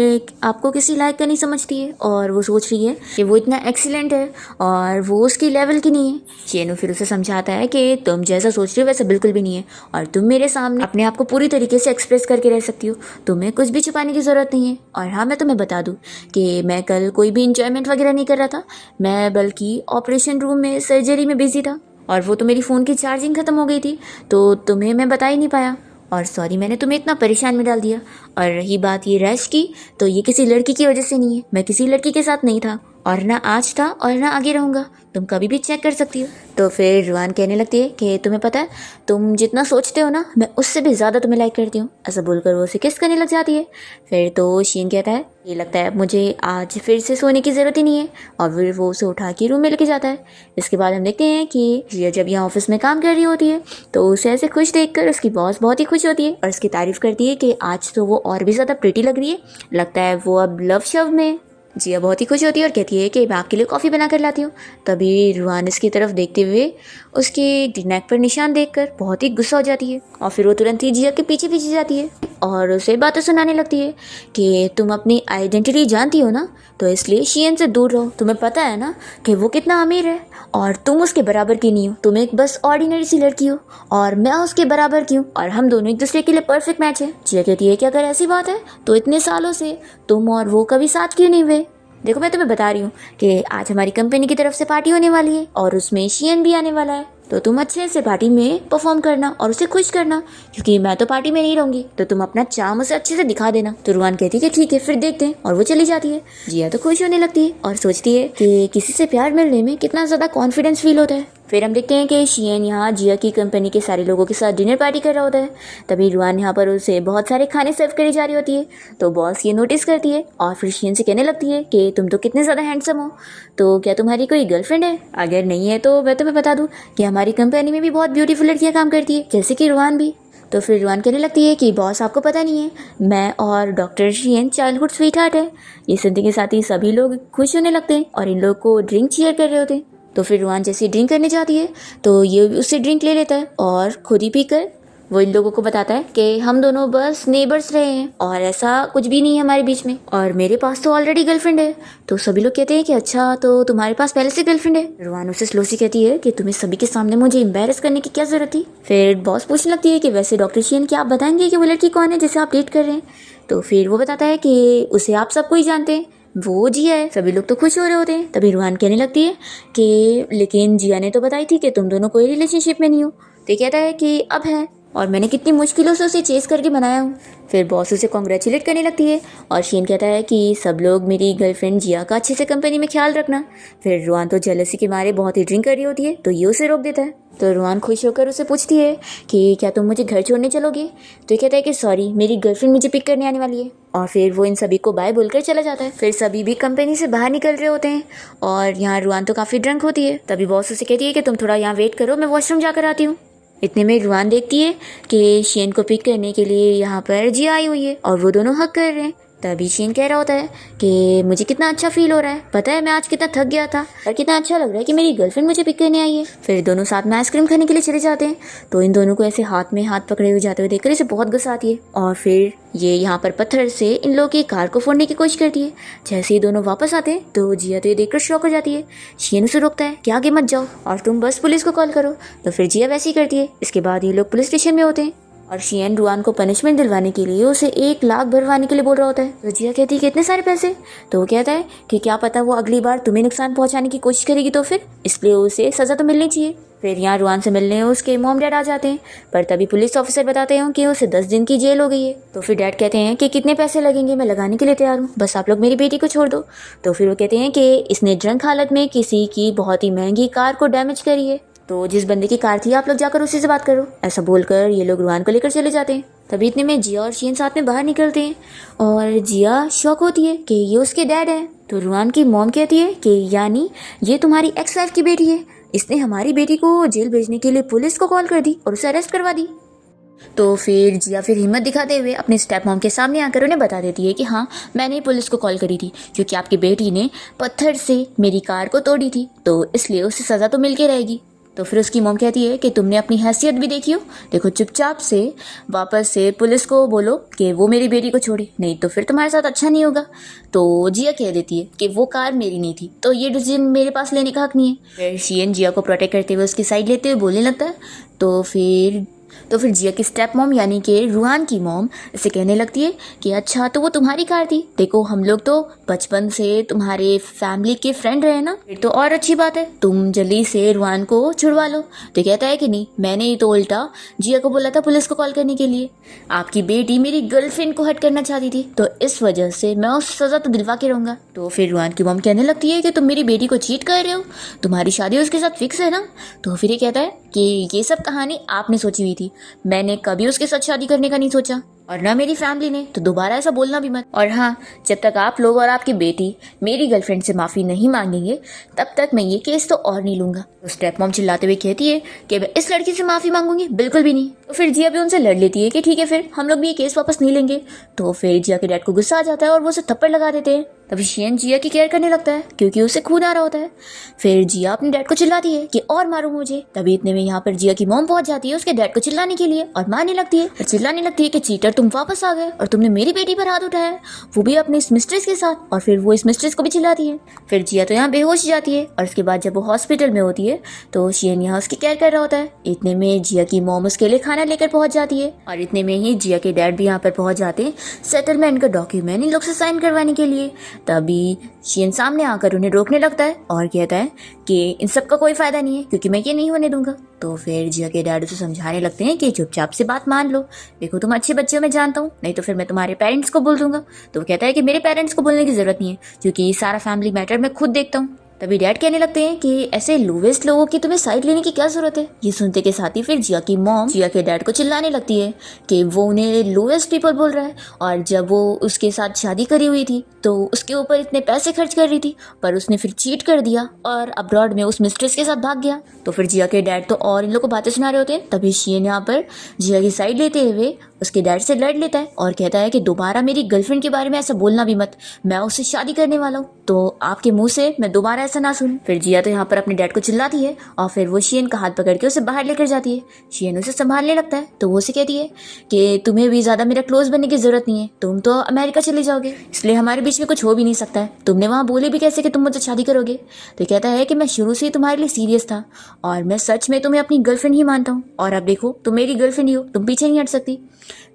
S1: आप को किसी लायक का नहीं समझती है और वो सोच रही है कि वो इतना एक्सीलेंट है और वो उसकी लेवल की नहीं है। चेनो फिर उसे समझाता है कि तुम जैसा सोच रही हो वैसा बिल्कुल भी नहीं है और तुम मेरे सामने अपने आप को पूरी तरीके से एक्सप्रेस करके रह सकती हो, तुम्हें कुछ भी छुपाने की ज़रूरत नहीं है। और हाँ मैं तुम्हें बता दूँ कि मैं कल कोई भी इंजॉयमेंट वगैरह नहीं कर रहा था, मैं बल्कि ऑपरेशन रूम में सर्जरी में बिजी था और वो तो मेरी फ़ोन की चार्जिंग ख़त्म हो गई थी तो तुम्हें मैं बता ही नहीं पाया और सॉरी मैंने तुम्हें इतना परेशान में डाल दिया। और रही बात ये रैश की, तो ये किसी लड़की की वजह से नहीं है, मैं किसी लड़की के साथ नहीं था और ना आज था और ना आगे रहूँगा, तुम कभी भी चेक कर सकती हो। तो फिर रुआन कहने लगती है कि तुम्हें पता है तुम जितना सोचते हो ना मैं उससे भी ज़्यादा तुम्हें लाइक करती हूँ। ऐसा बोलकर वो उसे किस करने लग जाती है। फिर तो शियन कहता है ये लगता है मुझे आज फिर से सोने की ज़रूरत ही नहीं है और फिर वो उसे उठा के रूम में लेके जाता है। इसके बाद हम देखते हैं कि जिया जब यहाँ ऑफिस में काम कर रही होती है तो उसे ऐसे खुश देखकर उसकी बॉस बहुत ही खुश होती है और उसकी तारीफ़ करती है कि आज तो वो और भी ज़्यादा प्रिटी लग रही है, लगता है वो अब लव शव में। जिया बहुत ही खुश होती है और कहती है कि मैं आपके लिए कॉफ़ी बना कर लाती हूँ। तभी रुआन इसकी तरफ देखते हुए उसके नेक पर निशान देखकर बहुत ही गुस्सा हो जाती है और फिर वो तुरंत ही जिया के पीछे पीछे जाती है और उसे बातें सुनाने लगती है कि तुम अपनी आइडेंटिटी जानती हो ना, तो इसलिए शियन से दूर रहो। तुम्हें पता है ना कि वो कितना अमीर है और तुम उसके बराबर की नहीं हो। तुम एक बस ऑर्डिनरी सी लड़की हो और मैं उसके बराबर की हूँ और हम दोनों एक दूसरे के लिए परफेक्ट मैच है। जिया कहती है कि अगर ऐसी बात है तो इतने सालों से तुम और वो कभी साथ क्यों नहीं हुए? देखो मैं तुम्हें बता रही हूँ कि आज हमारी कंपनी की तरफ से पार्टी होने वाली है और उसमें शियन भी आने वाला है, तो तुम अच्छे से पार्टी में परफॉर्म करना और उसे खुश करना, क्योंकि मैं तो पार्टी में नहीं रहूंगी, तो तुम अपना चार्म उसे अच्छे से दिखा देना। तो रुआन कहती है कि ठीक है फिर देखते हैं और वो चली जाती है। जिया तो खुश होने लगती है और सोचती है कि किसी से प्यार मिलने में कितना ज़्यादा कॉन्फिडेंस फील होता है। फिर हम देखते हैं कि शियन यहाँ जिया की कंपनी के सारे लोगों के साथ डिनर पार्टी कर रहा होता है। तभी रुआन यहाँ पर उसे बहुत सारे खाने सर्व करी जा रही होती है, तो बॉस ये नोटिस करती है और फिर शियन से कहने लगती है कि तुम तो कितने ज़्यादा हैंडसम हो, तो क्या तुम्हारी कोई गर्लफ्रेंड है? अगर नहीं है तो मैं तुम्हें बता दूँ कि हमारी कंपनी में भी बहुत ब्यूटीफुल लड़कियाँ काम करती है, जैसे कि रुआन भी। तो फिर रुआन कहने लगती है कि बॉस आपको पता नहीं है, मैं और doctor Hsien childhood sweet heart है। ये सुनने के साथ ही सभी लोग खुश होने लगते हैं और इन लोग को ड्रिंक चीयर कर रहे होते हैं। तो फिर रुआन जैसे ड्रिंक करने जाती है तो ये उससे ड्रिंक ले लेता है और खुद ही पीकर वो इन लोगों को बताता है कि हम दोनों बस नेबर्स रहे हैं और ऐसा कुछ भी नहीं है हमारे बीच में, और मेरे पास तो ऑलरेडी गर्लफ्रेंड है। तो सभी लोग कहते हैं कि अच्छा तो तुम्हारे पास पहले से गर्लफ्रेंड है। रुआन उससे स्लो सी कहती है कि तुम्हें सभी के सामने मुझे एम्बेरस करने की क्या जरूरत थी। फिर बॉस पूछने लगती है कि वैसे डॉक्टर शियन क्या आप बताएंगे कि वो लड़की कौन है जिसे आप डेट कर रहे हैं? तो फिर वो बताता है कि उसे आप सबको ही जानते हैं, वो जिया है। सभी लोग तो खुश हो रहे होते हैं। तभी रुआन कहने लगती है कि लेकिन जिया ने तो बताई थी कि तुम दोनों कोई रिलेशनशिप में नहीं हो। तो कहता है कि अब है और मैंने कितनी मुश्किलों से उसे चेस करके बनाया हूँ। फिर बॉस उसे कॉन्ग्रेचुलेट करने लगती है और शियन कहता है कि सब लोग मेरी गर्लफ्रेंड जिया का अच्छे से कंपनी में ख्याल रखना। फिर रुआन तो जेलसी के मारे बहुत ही ड्रिंक कर रही होती है, तो ये उसे रोक देता है। तो रुआन खुश होकर उसे पूछती है कि क्या तुम मुझे घर छोड़ने चलोगे? तो ये कहता है कि सॉरी मेरी गर्लफ्रेंड मुझे पिक करने आने वाली है, और फिर वो इन सभी को बाय बोलकर चला जाता है। फिर सभी भी कंपनी से बाहर निकल रहे होते हैं और यहाँ रुआन तो काफ़ी ड्रंक होती है। तभी बॉस उसे कहती है कि तुम थोड़ा यहाँ वेट करो, मैं वॉशरूम जाकर आती हूँ। इतने में रुआन देखती है कि शियन को पिक करने के लिए यहाँ पर जिया आई हुई है और वो दोनों हक कर रहे हैं। तभी शियन कह रहा होता है कि मुझे कितना अच्छा फील हो रहा है, पता है मैं आज कितना थक गया था और कितना अच्छा लग रहा है कि मेरी गर्लफ्रेंड मुझे पिक करने आई है। फिर दोनों साथ में आइसक्रीम खाने के लिए चले जाते हैं। तो इन दोनों को ऐसे हाथ में हाथ पकड़े हुए जाते हुए देखकर इसे बहुत गुस्सा आती है और फिर ये यहाँ पर पत्थर से इन लोगों की कार को फोड़ने की कोशिश करती है। जैसे ही दोनों वापस आते हैं तो जिया तो ये देखकर शॉक हो जाती है। शियन उसे रोकता है कि आगे मत जाओ और तुम बस पुलिस को कॉल करो। तो फिर जिया वैसे ही करती है। इसके बाद ये लोग पुलिस स्टेशन में होते हैं और शियन रुआन को पनिशमेंट दिलवाने के लिए उसे 1 लाख भरवाने के लिए बोल रहा होता है। तो जिया कहती है कि इतने सारे पैसे? तो वो कहता है कि क्या पता वो अगली बार तुम्हें नुकसान पहुंचाने की कोशिश करेगी, तो फिर इसलिए उसे सज़ा तो मिलनी चाहिए। फिर यहाँ रुआन से मिलने उसके मॉम डैड आ जाते हैं, पर तभी पुलिस ऑफिसर बताते हैं कि उसे 10 दिन की जेल हो गई है। तो फिर डैड कहते हैं कि कितने पैसे लगेंगे, मैं लगाने के लिए तैयार हूँ, बस आप लोग मेरी बेटी को छोड़ दो। तो फिर वो कहते हैं कि इसने ड्रंक हालत में किसी की बहुत ही महंगी कार को डैमेज करी है, तो जिस बंदे की कार थी आप लोग जाकर उसी से बात करो। ऐसा बोलकर ये लोग रुआन को लेकर चले जाते हैं। तभी इतने में जिया और शियन साथ में बाहर निकलते हैं और जिया शॉक होती है कि ये उसके डैड है। तो रुआन की मॉम कहती है कि यानी ये तुम्हारी एक्स वाइफ की बेटी है, इसने हमारी बेटी को जेल भेजने के लिए पुलिस को कॉल कर दी और उसे अरेस्ट करवा दी। तो फिर जिया फिर हिम्मत दिखाते हुए अपने स्टेप मॉम के सामने आकर उन्हें बता देती है कि हाँ मैंने पुलिस को कॉल करी थी क्योंकि आपकी बेटी ने पत्थर से मेरी कार को तोड़ी थी, तो इसलिए उसे सज़ा तो मिल के रहेगी। तो फिर उसकी मॉम कहती है कि तुमने अपनी हैसियत भी देखी हो, देखो चुपचाप से वापस से पुलिस को बोलो कि वो मेरी बेटी को छोड़े, नहीं तो फिर तुम्हारे साथ अच्छा नहीं होगा। तो जिया कह देती है कि वो कार मेरी नहीं थी, तो ये डिसीजन मेरे पास लेने का हक नहीं है। फिर शियन जिया को प्रोटेक्ट करते हुए उसकी साइड लेते हुए बोलने लगता है। तो फिर जिया की स्टेप मॉम यानी कि रुआन की मॉम इसे कहने लगती है कि अच्छा तो वो तुम्हारी कार थी, देखो हम लोग तो बचपन से तुम्हारे फैमिली के फ्रेंड रहे ना, फिर तो और अच्छी बात है, तुम जल्दी से रुआन को छुड़वा लो। तो कहता है कि नहीं, मैंने ही तो उल्टा जिया को बोला था पुलिस को कॉल करने के लिए, आपकी बेटी मेरी गर्लफ्रेंड को हर्ट करना चाहती थी, तो इस वजह से मैं उस सज़ा तो दिलवा के रहूँगा। तो फिर रुआन की मॉम कहने लगती है कि तुम मेरी बेटी को चीट कर रहे हो, तुम्हारी शादी उसके साथ फिक्स है ना। तो फिर ये कहता है कि ये सब कहानी आपने सोची हुई थी, मैंने कभी उसके साथ शादी करने का नहीं सोचा और ना मेरी फैमिली ने, तो दोबारा ऐसा बोलना भी मत। और हाँ, जब तक आप लोग और आपकी बेटी मेरी गर्लफ्रेंड से माफ़ी नहीं मांगेंगे तब तक मैं ये केस तो और नहीं लूँगा। तो स्टेप मॉम चिल्लाते हुए कहती है कि मैं इस लड़की से माफ़ी मांगूंगी, बिल्कुल भी नहीं। तो फिर जिया भी उनसे लड़ लेती है कि ठीक है फिर हम लोग भी ये केस वापस नहीं लेंगे। तो फिर जिया के डैड को गुस्सा आ जाता है और वो उसे थप्पड़ लगा देते हैं। तभी शियन जिया की केयर करने लगता है क्योंकि उसे खून आ रहा होता है। फिर जिया अपने डैड को चिल्लाती है कि और मारो मुझे। तभी इतने में यहाँ पर जिया की मॉम पहुंच जाती है उसके डैड को चिल्लाने के लिए और मारने लगती है और चिल्लाने लगती है कि चीटर तुम वापस आ गए और तुमने मेरी बेटी पर हाथ उठाया, वो भी अपनी इस मिस्ट्रेस के साथ। और फिर वो इस मिस्ट्रेस को भी चिल्लाती है। फिर जिया तो यहाँ बेहोश हो जाती है और उसके बाद जब वो हॉस्पिटल में होती है तो शियन यहाँ उसकी केयर कर रहा होता है। इतने में जिया की मॉम उसके लिए खाना लेकर पहुंच जाती है और इतने में ही जिया के डैड भी यहाँ पर पहुंच जाते हैं सेटलमेंट का डॉक्यूमेंट इन लोग से साइन करवाने के लिए। तभी शियन सामने आकर उन्हें रोकने लगता है और कहता है कि इन सब का कोई फायदा नहीं है क्योंकि मैं ये नहीं होने दूंगा। तो फिर जिया के डैड उसे समझाने लगते हैं कि चुपचाप से बात मान लो, देखो तुम अच्छे बच्चे हो मैं जानता हूँ, नहीं तो फिर मैं तुम्हारे पेरेंट्स को बोल दूंगा। तो वो कहता है कि मेरे पेरेंट्स को बोलने की जरूरत नहीं है क्योंकि सारा फैमिली मैटर मैं खुद देखता हूँ। तभी डैड कहने लगते हैं कि ऐसे लोवेस्ट लोगों की तुम्हें साइड लेने की क्या जरूरत है। ये सुनते के साथ ही फिर जिया की मॉम जिया के डैड को चिल्लाने लगती है कि वो उन्हें लोवेस्ट पीपल बोल रहा है और जब वो उसके साथ शादी करी हुई थी तो उसके ऊपर इतने पैसे खर्च कर रही थी पर उसने फिर चीट कर दिया और अब्रॉड में उस मिस्ट्रेस के साथ भाग गया। तो फिर जिया के डैड तो और इन लोग को बातें सुना रहे होते हैं। तभी शियन यहाँ पर जिया की साइड लेते हुए उसके डैड से लड़ लेता है और कहता है कि दोबारा मेरी गर्लफ्रेंड के बारे में ऐसा बोलना भी मत, मैं उससे शादी करने वाला हूँ, तो आपके मुंह से मैं दोबारा ऐसा ना सुनूं। फिर जिया तो यहाँ पर अपने डैड को चिल्लाती है और फिर वो शियन का हाथ पकड़ के उसे बाहर लेकर जाती है। शियन उसे संभालने लगता है तो वो उसे कहती है कि तुम्हें भी ज्यादा मेरा क्लोज बनने की जरूरत नहीं है, तुम तो अमेरिका चले जाओगे इसलिए हमारे बीच में कुछ हो भी नहीं सकता है, तुमने वहाँ बोले भी कैसे कि तुम मुझसे शादी करोगे। तो कहता है कि मैं शुरू से ही तुम्हारे लिए सीरियस था और मैं सच में तुम्हें अपनी गर्लफ्रेंड ही मानता हूँ और अब देखो तुम मेरी गर्लफ्रेंड ही हो, तुम पीछे नहीं हट सकती।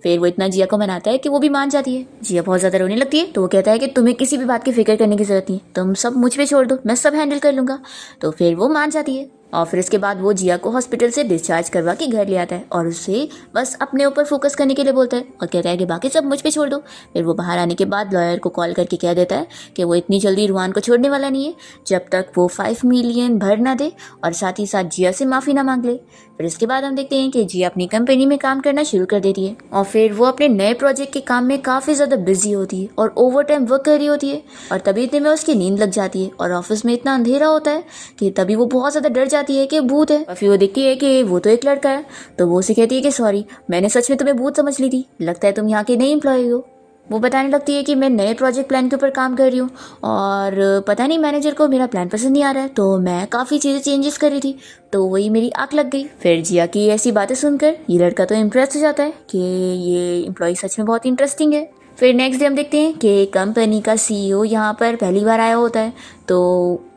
S1: फिर वो इतना जिया को मनाता है कि वो भी मान जाती है। जिया बहुत ज्यादा रोने लगती है तो वो कहता है कि तुम्हें किसी भी बात की फिक्र करने की जरूरत नहीं है, तुम सब मुझ पे छोड़ दो, मैं सब हैंडल कर लूंगा। तो फिर वो मान जाती है और फिर इसके बाद वो जिया को हॉस्पिटल से डिस्चार्ज करवा के घर ले आता है और उससे बस अपने ऊपर फोकस करने के लिए बोलता है और कहता है कि बाकी सब मुझ पे छोड़ दो। फिर वो बाहर आने के बाद लॉयर को कॉल करके कह देता है कि वो इतनी जल्दी रुआन को छोड़ने वाला नहीं है जब तक वो 5 मिलियन भर ना दे और साथ ही साथ जिया से माफ़ी ना मांग ले। फिर इसके बाद हम देखते हैं कि जिया अपनी कंपनी में काम करना शुरू कर देती है और फिर वो अपने नए प्रोजेक्ट के काम में काफ़ी ज़्यादा बिजी होती है और ओवर टाइम वर्क कर रही होती है और तभी इतने में उसकी नींद लग जाती है और ऑफिस में इतना अंधेरा होता है कि तभी वो बहुत ज़्यादा डर जाती है कि भूत है। और फिर वो देखती है कि वो तो एक लड़का है तो वो उसे कहती है कि सॉरी मैंने सच में तुम्हें भूत समझ ली थी, लगता है तुम यहाँ के नई एम्प्लॉय हो। वो बताने लगती है कि मैं नए प्रोजेक्ट प्लान के ऊपर काम कर रही हूँ और पता नहीं मैनेजर को मेरा प्लान पसंद नहीं आ रहा है तो मैं काफ़ी चीज़ें चेंजेस कर रही थी तो वही मेरी आँख लग गई। फिर जिया की ऐसी बातें सुनकर ये लड़का तो इम्प्रेस हो जाता है कि ये एम्प्लॉय सच में बहुत इंटरेस्टिंग है। फिर नेक्स्ट डे हम देखते हैं कि कंपनी का CEO यहाँ पर पहली बार आया होता है तो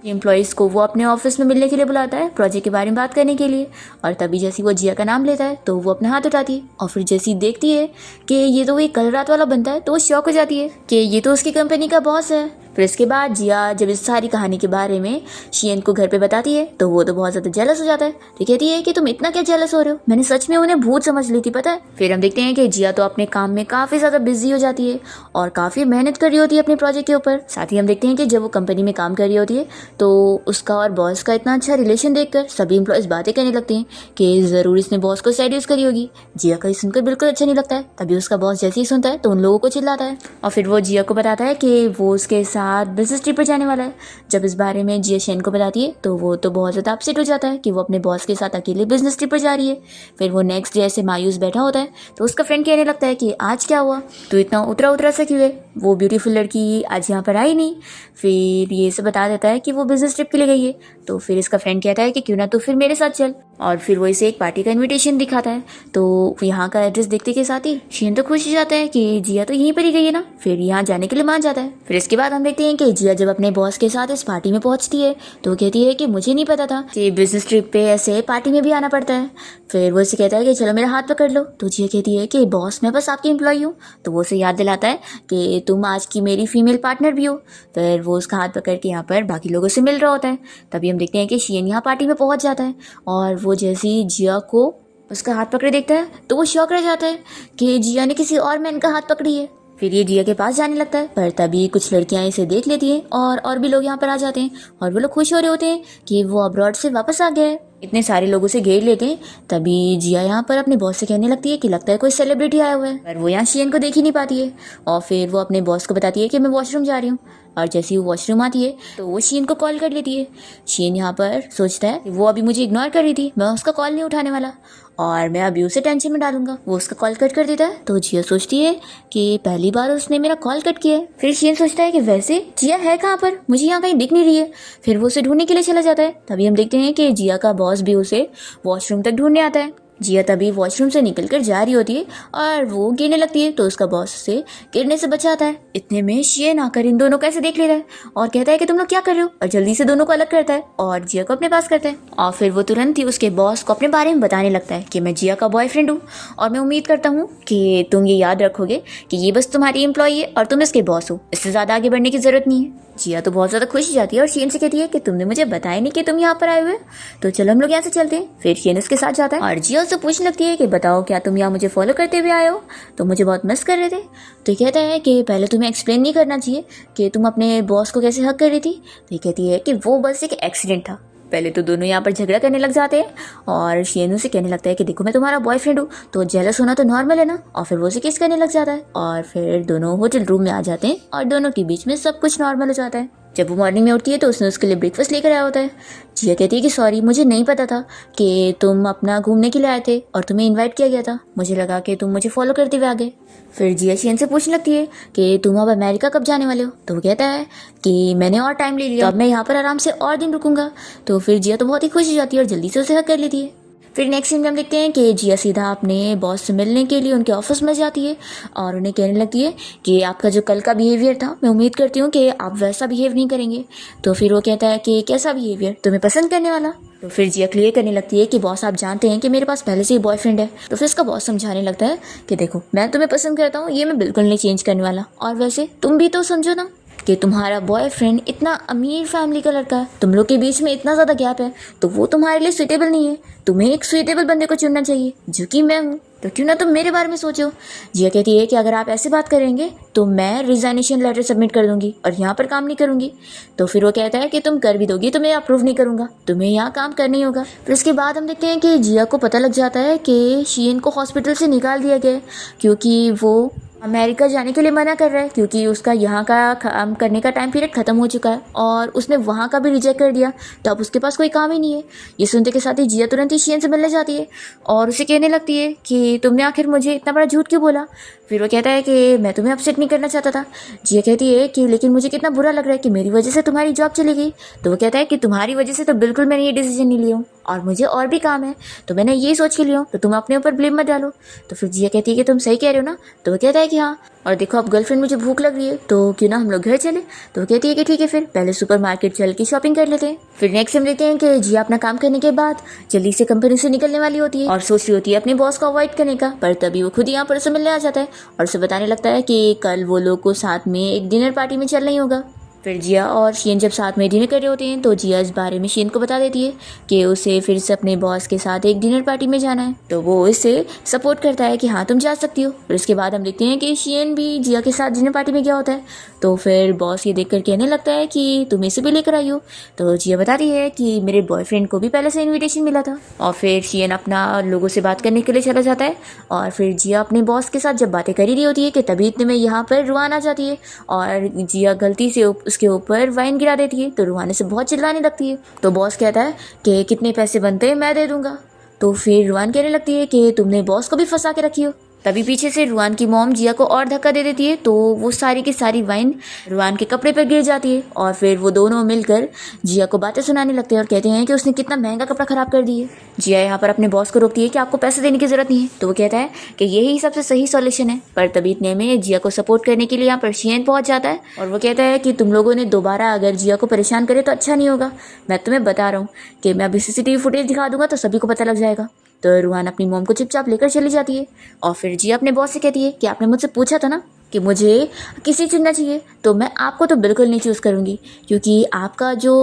S1: एम्प्लॉयज़ को वो अपने ऑफिस में मिलने के लिए बुलाता है प्रोजेक्ट के बारे में बात करने के लिए। और तभी जैसे वो जिया का नाम लेता है तो वो अपना हाथ उठाती है और फिर जैसी देखती है कि ये तो वही कल रात वाला बनता है तो वो शॉक हो जाती है कि ये तो उसकी कंपनी का बॉस है। फिर इसके बाद जिया जब इस सारी कहानी के बारे में शियन को घर पे बताती है तो वो तो बहुत ज़्यादा जेलस हो जाता है। तो कहती है कि तुम इतना क्या जेलस हो रहे हो, मैंने सच में उन्हें भूत समझ ली थी पता है। फिर हम देखते हैं कि जिया तो अपने काम में काफ़ी ज़्यादा बिजी हो जाती है और काफ़ी मेहनत कर रही होती है अपने प्रोजेक्ट के ऊपर। साथ ही हम देखते हैं कि जब वो कंपनी में काम कर रही होती है तो उसका और बॉस का इतना अच्छा रिलेशन देखकर सभी एम्प्लॉयज़ बातें करने लगते हैं कि ज़रूर इसने बॉस को सेड्यूस करी होगी। जिया का ये सुनकर बिल्कुल अच्छा नहीं लगता है। तभी उसका बॉस जैसे ही सुनता है तो उन लोगों को चिल्लाता है और फिर वो जिया को बताता है कि वो उसके साथ बिजनेस ट्रिप पर जाने वाला है। जब इस बारे में जिया शेन को बताती है तो वो तो बहुत ज़्यादा अपसेट हो जाता है कि वो अपने बॉस के साथ अकेले बिजनेस ट्रिप पर जा रही है। फिर वो नेक्स्ट डे ऐसे मायूस बैठा होता है तो उसका फ्रेंड कहने लगता है कि आज क्या हुआ, तो इतना उतरा उतरा सा क्यों है, वो ब्यूटीफुल लड़की आज यहाँ पर आई नहीं। फिर ये सब बता देता है कि वो बिजनेस ट्रिप के लिए गई है। तो फिर इसका फ्रेंड कहता है कि क्यों ना तो फिर मेरे साथ चल, और फिर वो इसे एक पार्टी का इनविटेशन दिखाता है। तो यहाँ का एड्रेस देखते के साथ ही शेन तो खुश हो जाता है कि जिया तो यहीं पर ही गई है ना, फिर यहाँ जाने के लिए मान जाता है। फिर इसके बाद हम देखते हैं कि जिया जब अपने बॉस के साथ इस पार्टी में पहुंचती है तो कहती है कि मुझे नहीं पता था कि बिजनेस ट्रिप पे ऐसे पार्टी में भी आना पड़ता है। फिर वो इसे कहता है कि चलो मेरा हाथ पकड़ लो। तो जिया कहती है कि बॉस मैं बस आपकी एम्प्लॉय हूँ। तो वो उसे याद दिलाता है कि तुम आज की मेरी फीमेल पार्टनर भी हो। फिर वो उसका हाथ पकड़ के यहाँ पर बाकी लोगों से मिल रहा होता है। तभी हम देखते हैं कि शियन यहाँ पार्टी में पहुँच जाता है और वो जैसे ही जिया को उसका हाथ पकड़े देखता है तो वो शॉक रह जाता है कि जिया ने किसी और मैन का हाथ पकड़ी है। फिर ये जिया के पास जाने लगता है पर तभी कुछ लड़कियां इसे देख लेती हैं और भी लोग यहाँ पर आ जाते हैं और वो लोग खुश हो रहे होते हैं कि वो अब्रॉड से वापस आ गया है। इतने सारे लोगों से घेर लेते हैं। तभी जिया यहाँ पर अपने बॉस से कहने लगती है कि लगता है कोई सेलिब्रिटी आया हुआ है, पर वो यहाँ शियन को देख ही नहीं पाती है। और फिर वो अपने बॉस को बताती है कि मैं वॉशरूम जा रही हूँ। और जैसे ही वो वॉशरूम आती है तो वो शीन को कॉल कर लेती है। शीन यहाँ पर सोचता है कि वो अभी मुझे इग्नोर कर रही थी, मैं उसका कॉल नहीं उठाने वाला और मैं अभी उसे टेंशन में डालूंगा। वो उसका कॉल कट कर देता है तो जिया सोचती है कि पहली बार उसने मेरा कॉल कट किया है। फिर शीन सोचता है कि वैसे जिया है कहाँ पर, मुझे यहाँ कहीं दिख नहीं रही है। फिर वो उसे ढूंढने के लिए चला जाता है। तभी हम देखते हैं कि जिया का बॉस भी उसे वॉशरूम तक ढूंढने आता है। जिया तभी वॉशरूम से निकलकर जा रही होती है और वो गिरने लगती है तो उसका बॉस उसे गिरने से बचाता है। इतने में शीन आकर इन दोनों को ऐसे देख लेता है और कहता है कि तुम लोग क्या कर रहे हो, और जल्दी से दोनों को अलग करता है और जिया को अपने पास करता है। और फिर वो तुरंत ही उसके बॉस को अपने बारे में बताने लगता है कि मैं जिया का बॉयफ्रेंड हूँ और मैं उम्मीद करता हूँ कि तुम ये याद रखोगे कि ये बस तुम्हारी एम्प्लॉई है और तुम इसके बॉस हो, इससे ज़्यादा आगे बढ़ने की ज़रूरत नहीं है। जिया तो बहुत ज़्यादा खुश हो जाती है और शीन से कहती है कि तुमने मुझे बताया नहीं कि तुम यहाँ पर आए हुए, तो चलो हम लोग यहाँ से चलते हैं। फिर शीन उसके साथ जाता है और जिया उससे पूछने लगती है कि बताओ क्या तुम यहाँ मुझे फॉलो करते हुए आए हो, तो मुझे बहुत मिस कर रहे थे। तो ये कहता है कि पहले तुम्हें एक्सप्लेन नहीं करना चाहिए कि तुम अपने बॉस को कैसे हक कर रही थी। तो ये कहती है कि वो बस एक एक्सीडेंट था। पहले तो दोनों यहाँ पर झगड़ा करने लग जाते हैं और शीन से कहने लगता है कि देखो मैं तुम्हारा बॉयफ्रेंड हूँ तो जेलस होना तो नॉर्मल है ना, और फिर वो उसे किस करने लग जाता है और फिर दोनों होटल रूम में आ जाते हैं और दोनों के बीच में सब कुछ नॉर्मल हो जाता है। जब वो मॉर्निंग में उठती है तो उसने उसके लिए ब्रेकफास्ट लेकर आया होता है। जिया कहती है कि सॉरी मुझे नहीं पता था कि तुम अपना घूमने के लिए आए थे और तुम्हें इनवाइट किया गया था, मुझे लगा कि तुम मुझे फॉलो करते हुए आ गए। फिर जिया शीन से पूछने लगती है कि तुम अब अमेरिका कब जाने वाले हो। तो वो कहता है कि मैंने और टाइम ले लिया, तो अब मैं यहाँ पर आराम से और दिन रुकूंगा। तो फिर जिया तो बहुत ही खुश हो जाती है और जल्दी से उसे हक कर लेती है। फिर नेक्स्ट सीन में हम देखते हैं कि जिया सीधा अपने बॉस से मिलने के लिए उनके ऑफिस में जाती है और उन्हें कहने लगती है कि आपका जो कल का बिहेवियर था मैं उम्मीद करती हूँ कि आप वैसा बिहेव नहीं करेंगे। तो फिर वो कहता है कि कैसा बिहेवियर, तुम्हें पसंद करने वाला। तो फिर जिया क्लियर करने लगती है कि बॉस आप जानते हैं कि मेरे पास पहले से ही बॉयफ्रेंड है। तो फिर उसका बॉस समझाने लगता है कि देखो मैं तुम्हें पसंद करता हूँ, ये मैं बिल्कुल नहीं चेंज करने वाला, और वैसे तुम भी तो समझो ना कि तुम्हारा बॉयफ्रेंड इतना अमीर फैमिली का लड़का है, तुम लोग के बीच में इतना ज़्यादा गैप है तो वो तुम्हारे लिए सुइटेबल नहीं है। तुम्हें एक सुइटेबल बंदे को चुनना चाहिए जो कि मैं हूँ, तो क्यों ना तुम मेरे बारे में सोचो। जिया कहती है कि अगर आप ऐसे बात करेंगे तो मैं रिजाइनेशन लेटर सबमिट कर दूंगी और यहाँ पर काम नहीं करूंगी। तो फिर वो कहता है कि तुम कर भी दोगी तो मैं अप्रूव नहीं करूंगा, तुम्हें यहाँ काम करना ही होगा। फिर उसके बाद हम देखते हैं कि जिया को पता लग जाता है कि शीन को हॉस्पिटल से निकाल दिया गया क्योंकि वो अमेरिका जाने के लिए मना कर रहा है क्योंकि उसका यहाँ का काम करने का टाइम पीरियड ख़त्म हो चुका है और उसने वहाँ का भी रिजेक्ट कर दिया, तो अब उसके पास कोई काम ही नहीं है। ये सुनते के साथ ही जिया तुरंत ही शीन से मिलने जाती है और उसे कहने लगती है कि तुमने आखिर मुझे इतना बड़ा झूठ क्यों बोला। फिर वो कहता है कि मैं तुम्हें अपसेट नहीं करना चाहता था। जिया कहती है कि लेकिन मुझे कितना बुरा लग रहा है कि मेरी वजह से तुम्हारी जॉब चली गई। तो वो कहता है कि तुम्हारी वजह से तो बिल्कुल मैंने ये डिसीजन नहीं लिया हूँ और मुझे और भी काम है, तो मैंने ये सोच के लिया हूँ, तो तुम अपने ऊपर ब्लेम मत डालो। तो फिर जिया कहती है कि तुम सही कह रहे हो ना। तो वो कहता है कि हाँ, और देखो अब गर्लफ्रेंड मुझे भूख लग रही है तो क्यों ना हम लोग घर चले। तो वो कहती है कि ठीक है, फिर पहले सुपरमार्केट चल के शॉपिंग कर लेते हैं। फिर नेक्स्ट हम देखते हैं कि जिया अपना काम करने के बाद जल्दी से कंपनी से निकलने वाली होती है और सोच रही होती है अपने बॉस को अवॉइड करने का, पर तभी वो खुद यहाँ पर उसे मिलने आ जाता है और उसे बताने लगता है कि कल वो लोग को साथ में एक डिनर पार्टी में चलना ही होगा। फिर जिया और शीन जब साथ में डिनर कर रहे होते हैं तो जिया इस बारे में शीन को बता देती है कि उसे फिर से अपने बॉस के साथ एक डिनर पार्टी में जाना है। तो वो इसे सपोर्ट करता है कि हाँ तुम जा सकती हो। फिर उसके बाद हम देखते हैं कि शीन भी जिया के साथ डिनर पार्टी में गया होता है। तो फिर बॉस ये देखकर कहने लगता है कि तुम इसे भी लेकर आई हो। तो जिया बता रही है कि मेरे बॉयफ्रेंड को भी पहले से इन्विटेशन मिला था। और फिर शीन अपना लोगों से बात करने के लिए चला जाता है और फिर जिया अपने बॉस के साथ जब बातें कर ही रही होती है कि तभी इतने में यहाँ पर रुआन आ जाती है और जिया गलती से उसके ऊपर वाइन गिरा देती है। तो रुआने से बहुत चिल्लाने लगती है। तो बॉस कहता है कि कितने पैसे बनते हैं मैं दे दूंगा। तो फिर रुआन कहने लगती है कि तुमने बॉस को भी फंसा के रखी हो। तभी पीछे से रुआन की मॉम जिया को और धक्का दे देती है तो वो सारी की सारी वाइन रुआन के कपड़े पर गिर जाती है और फिर वो दोनों मिलकर जिया को बातें सुनाने लगते हैं और कहते हैं कि उसने कितना महंगा कपड़ा खराब कर दिया। जिया यहाँ पर अपने बॉस को रोकती है कि आपको पैसे देने की जरूरत नहीं है। तो वो कहता है कि यही सबसे सही सॉल्यूशन है, पर तभी इतने में जिया को सपोर्ट करने के लिए यहाँ पर शीन पहुंच जाता है और वो कहता है कि तुम लोगों ने दोबारा अगर जिया को परेशान करे तो अच्छा नहीं होगा। मैं तुम्हें बता रहा हूँ कि मैं अभी CCTV फुटेज दिखा दूंगा तो सभी को पता लग जाएगा। तो रुहान अपनी मॉम को चुपचाप लेकर चली जाती है और फिर जिया अपने बॉस से कहती है कि आपने मुझसे पूछा था ना कि मुझे किसी चुनना चाहिए, तो मैं आपको तो बिल्कुल नहीं चूज़ करूँगी क्योंकि आपका जो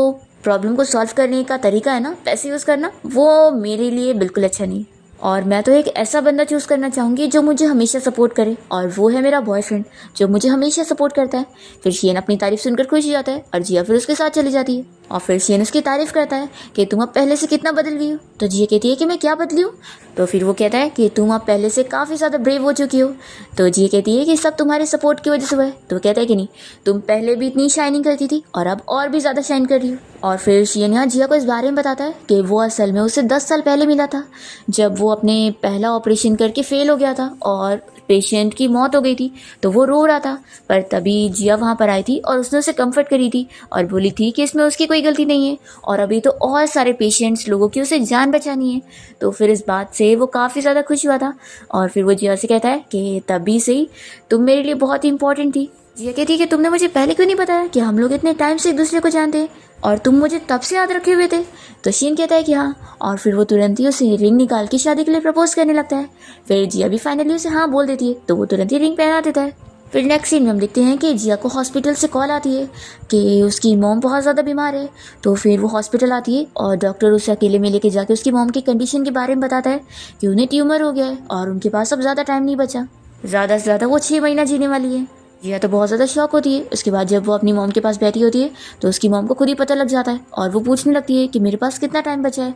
S1: प्रॉब्लम को सॉल्व करने का तरीका है ना, पैसे यूज़ करना, वो मेरे लिए बिल्कुल अच्छा नहीं। और मैं तो एक ऐसा बंदा चूज़ करना चाहूँगी जो मुझे हमेशा सपोर्ट करे और वो है मेरा बॉयफ्रेंड जो मुझे हमेशा सपोर्ट करता है। फिर शीन अपनी तारीफ सुनकर खुश हो जाता है और जिया फिर उसके साथ चली जाती है और फिर शीन उसकी तारीफ करता है कि तुम अब पहले से कितना बदल गई हो। तो जिया कहती है कि मैं क्या बदली हूँ। तो फिर वो कहता है कि तुम अब पहले से काफ़ी ज़्यादा ब्रेव हो चुकी हो। तो जिया कहती है कि सब तुम्हारे सपोर्ट की वजह से हुआ है। तो वो कहता है कि नहीं, तुम पहले भी इतनी शाइनिंग करती थी और अब और भी ज़्यादा शाइन कर रही हो। और फिर शियन यहाँ जिया को इस बारे में बताता है कि वो असल में उसे 10 साल पहले मिला था, जब वो अपने पहला ऑपरेशन करके फेल हो गया था और पेशेंट की मौत हो गई थी। तो वो रो रहा था, पर तभी जिया वहाँ पर आई थी और उसने उसे कंफर्ट करी थी और बोली थी कि इसमें उसकी कोई गलती नहीं है और अभी तो और सारे पेशेंट्स लोगों की उसे जान बचानी है। तो फिर इस बात से वो काफ़ी ज़्यादा खुश हुआ था और फिर वो जिया से कहता है कि तभी से ही तुम मेरे लिए बहुत ही इंपॉर्टेंट थी। जिया कहती है कि तुमने मुझे पहले क्यों नहीं बताया कि हम लोग इतने टाइम से एक दूसरे को जानते हैं और तुम मुझे तब से याद रखे हुए थे। तो शीन कहता है कि हाँ, और फिर वो तुरंत ही उसे रिंग निकाल के शादी के लिए प्रपोज करने लगता है। फिर जिया भी फाइनली उसे हाँ बोल देती है, तो वो तुरंत ही रिंग पहना देता है। फिर नेक्स्ट सीन में हम देखते हैं कि जिया को हॉस्पिटल से कॉल आती है कि उसकी मॉम बहुत ज़्यादा बीमार है। तो फिर वो हॉस्पिटल आती है और डॉक्टर उसे अकेले में लेके जाके उसकी मॉम की कंडीशन के बारे में बताता है कि उन्हें ट्यूमर हो गया है और उनके पास अब ज़्यादा टाइम नहीं बचा, ज़्यादा से ज़्यादा वो 6 महीना जीने वाली है। जिया तो बहुत ज़्यादा शॉक होती है। उसके बाद जब वो अपनी मॉम के पास बैठी होती है तो उसकी मॉम को खुद ही पता लग जाता है और वो पूछने लगती है कि मेरे पास कितना टाइम बचा है।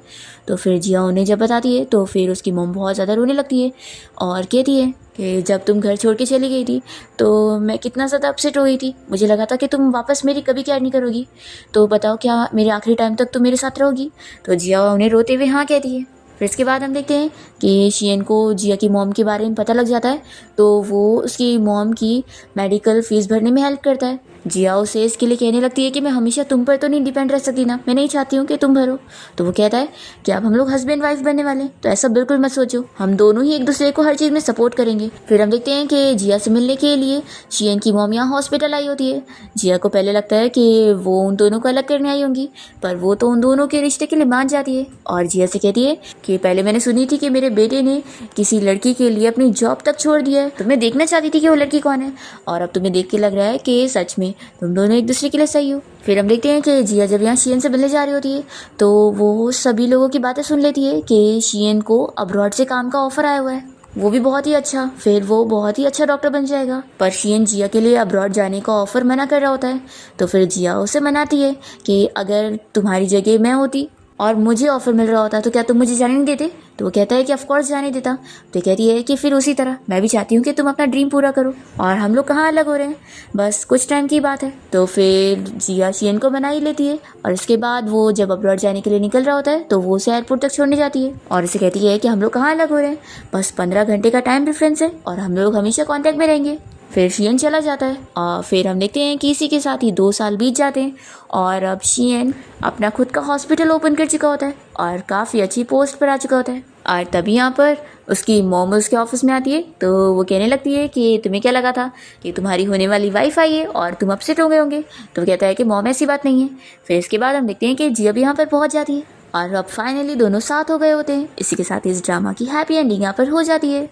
S1: तो फिर जिया उन्हें जब बताती है तो फिर उसकी मॉम बहुत ज़्यादा रोने लगती है और कहती है कि जब तुम घर छोड़ के चली गई थी तो मैं कितना ज़्यादा अपसेट हो गई थी, मुझे लगा था कि तुम वापस मेरी कभी केयर नहीं करोगी, तो बताओ क्या मेरे आखिरी टाइम तक तुम मेरे साथ रहोगी। तो जिया उन्हें रोते हुए हाँ कहती है। फिर इसके बाद हम देखते हैं कि शियन को जिया की मॉम के बारे में पता लग जाता है, तो वो उसकी मॉम की मेडिकल फ़ीस भरने में हेल्प करता है। जिया उसे इसके लिए कहने लगती है कि मैं हमेशा तुम पर तो नहीं डिपेंड रह सकती ना, मैं नहीं चाहती हूँ कि तुम भरो। तो वो कहता है कि अब हम लोग हस्बैंड वाइफ बनने वाले हैं, तो ऐसा बिल्कुल मत सोचो, हम दोनों ही एक दूसरे को हर चीज़ में सपोर्ट करेंगे। फिर हम देखते हैं कि जिया से मिलने के लिए शियन की मॉम यहाँ हॉस्पिटल आई होती है। जिया को पहले लगता है कि वो उन दोनों को अलग करने आई होंगी, पर वो तो उन दोनों के रिश्ते के लिए मान जाती है और जिया से कहती है कि पहले मैंने सुनी थी कि मेरे बेटे ने किसी लड़की के लिए अपनी जॉब तक छोड़ दिया है, तो मैं देखना चाहती थी कि वो लड़की कौन है और अब तुम्हें देख के लग रहा है कि सच में तुम दोनों एक दूसरे के लिए सही हो। फिर हम देखते हैं कि जिया जब यहाँ शियन से मिलने जा रही होती है तो वो सभी लोगों की बातें सुन लेती है कि शियन को अब्रॉड से काम का ऑफर आया हुआ है, वो भी बहुत ही अच्छा, फिर वो बहुत ही अच्छा डॉक्टर बन जाएगा। पर शियन जिया के लिए अब्रॉड जाने का ऑफर मना कर रहा होता है। तो फिर जिया उसे मनाती है कि अगर तुम्हारी जगह मैं होती और मुझे ऑफर मिल रहा होता तो क्या तुम मुझे जाने नहीं देते। तो वो कहता है कि ऑफ कोर्स जाने देता। तो कहती है कि फिर उसी तरह मैं भी चाहती हूँ कि तुम अपना ड्रीम पूरा करो और हम लोग कहाँ अलग हो रहे हैं, बस कुछ टाइम की बात है। तो फिर जिया शियन को मना ही लेती है और इसके बाद वो जब अब्रॉड जाने के लिए निकल रहा होता है तो वो उसे एयरपोर्ट तक छोड़ने जाती है और उसे कहती है कि हम लोग कहाँ अलग हो रहे हैं, बस 15 घंटे का टाइम डिफरेंस है और हम लोग हमेशा कॉन्टैक्ट में रहेंगे। फिर शियन चला जाता है और फिर हम देखते हैं कि इसी के साथ ही 2 साल बीत जाते हैं और अब शियन अपना खुद का हॉस्पिटल ओपन कर चुका होता है और काफ़ी अच्छी पोस्ट पर आ चुका होता है। और तभी यहाँ पर उसकी मॉम उसके ऑफिस में आती है तो वो कहने लगती है कि तुम्हें क्या लगा था कि तुम्हारी होने वाली वाइफ आई है और तुम अपसेट हो गए होंगे। तो वो कहता है कि मॉम ऐसी बात नहीं है। फिर इसके बाद हम देखते हैं कि जिया भी यहाँ पर पहुँच जाती है और अब फाइनली दोनों साथ हो गए होते हैं। इसी के साथ इस ड्रामा की हैप्पी एंडिंग यहाँ पर हो जाती है।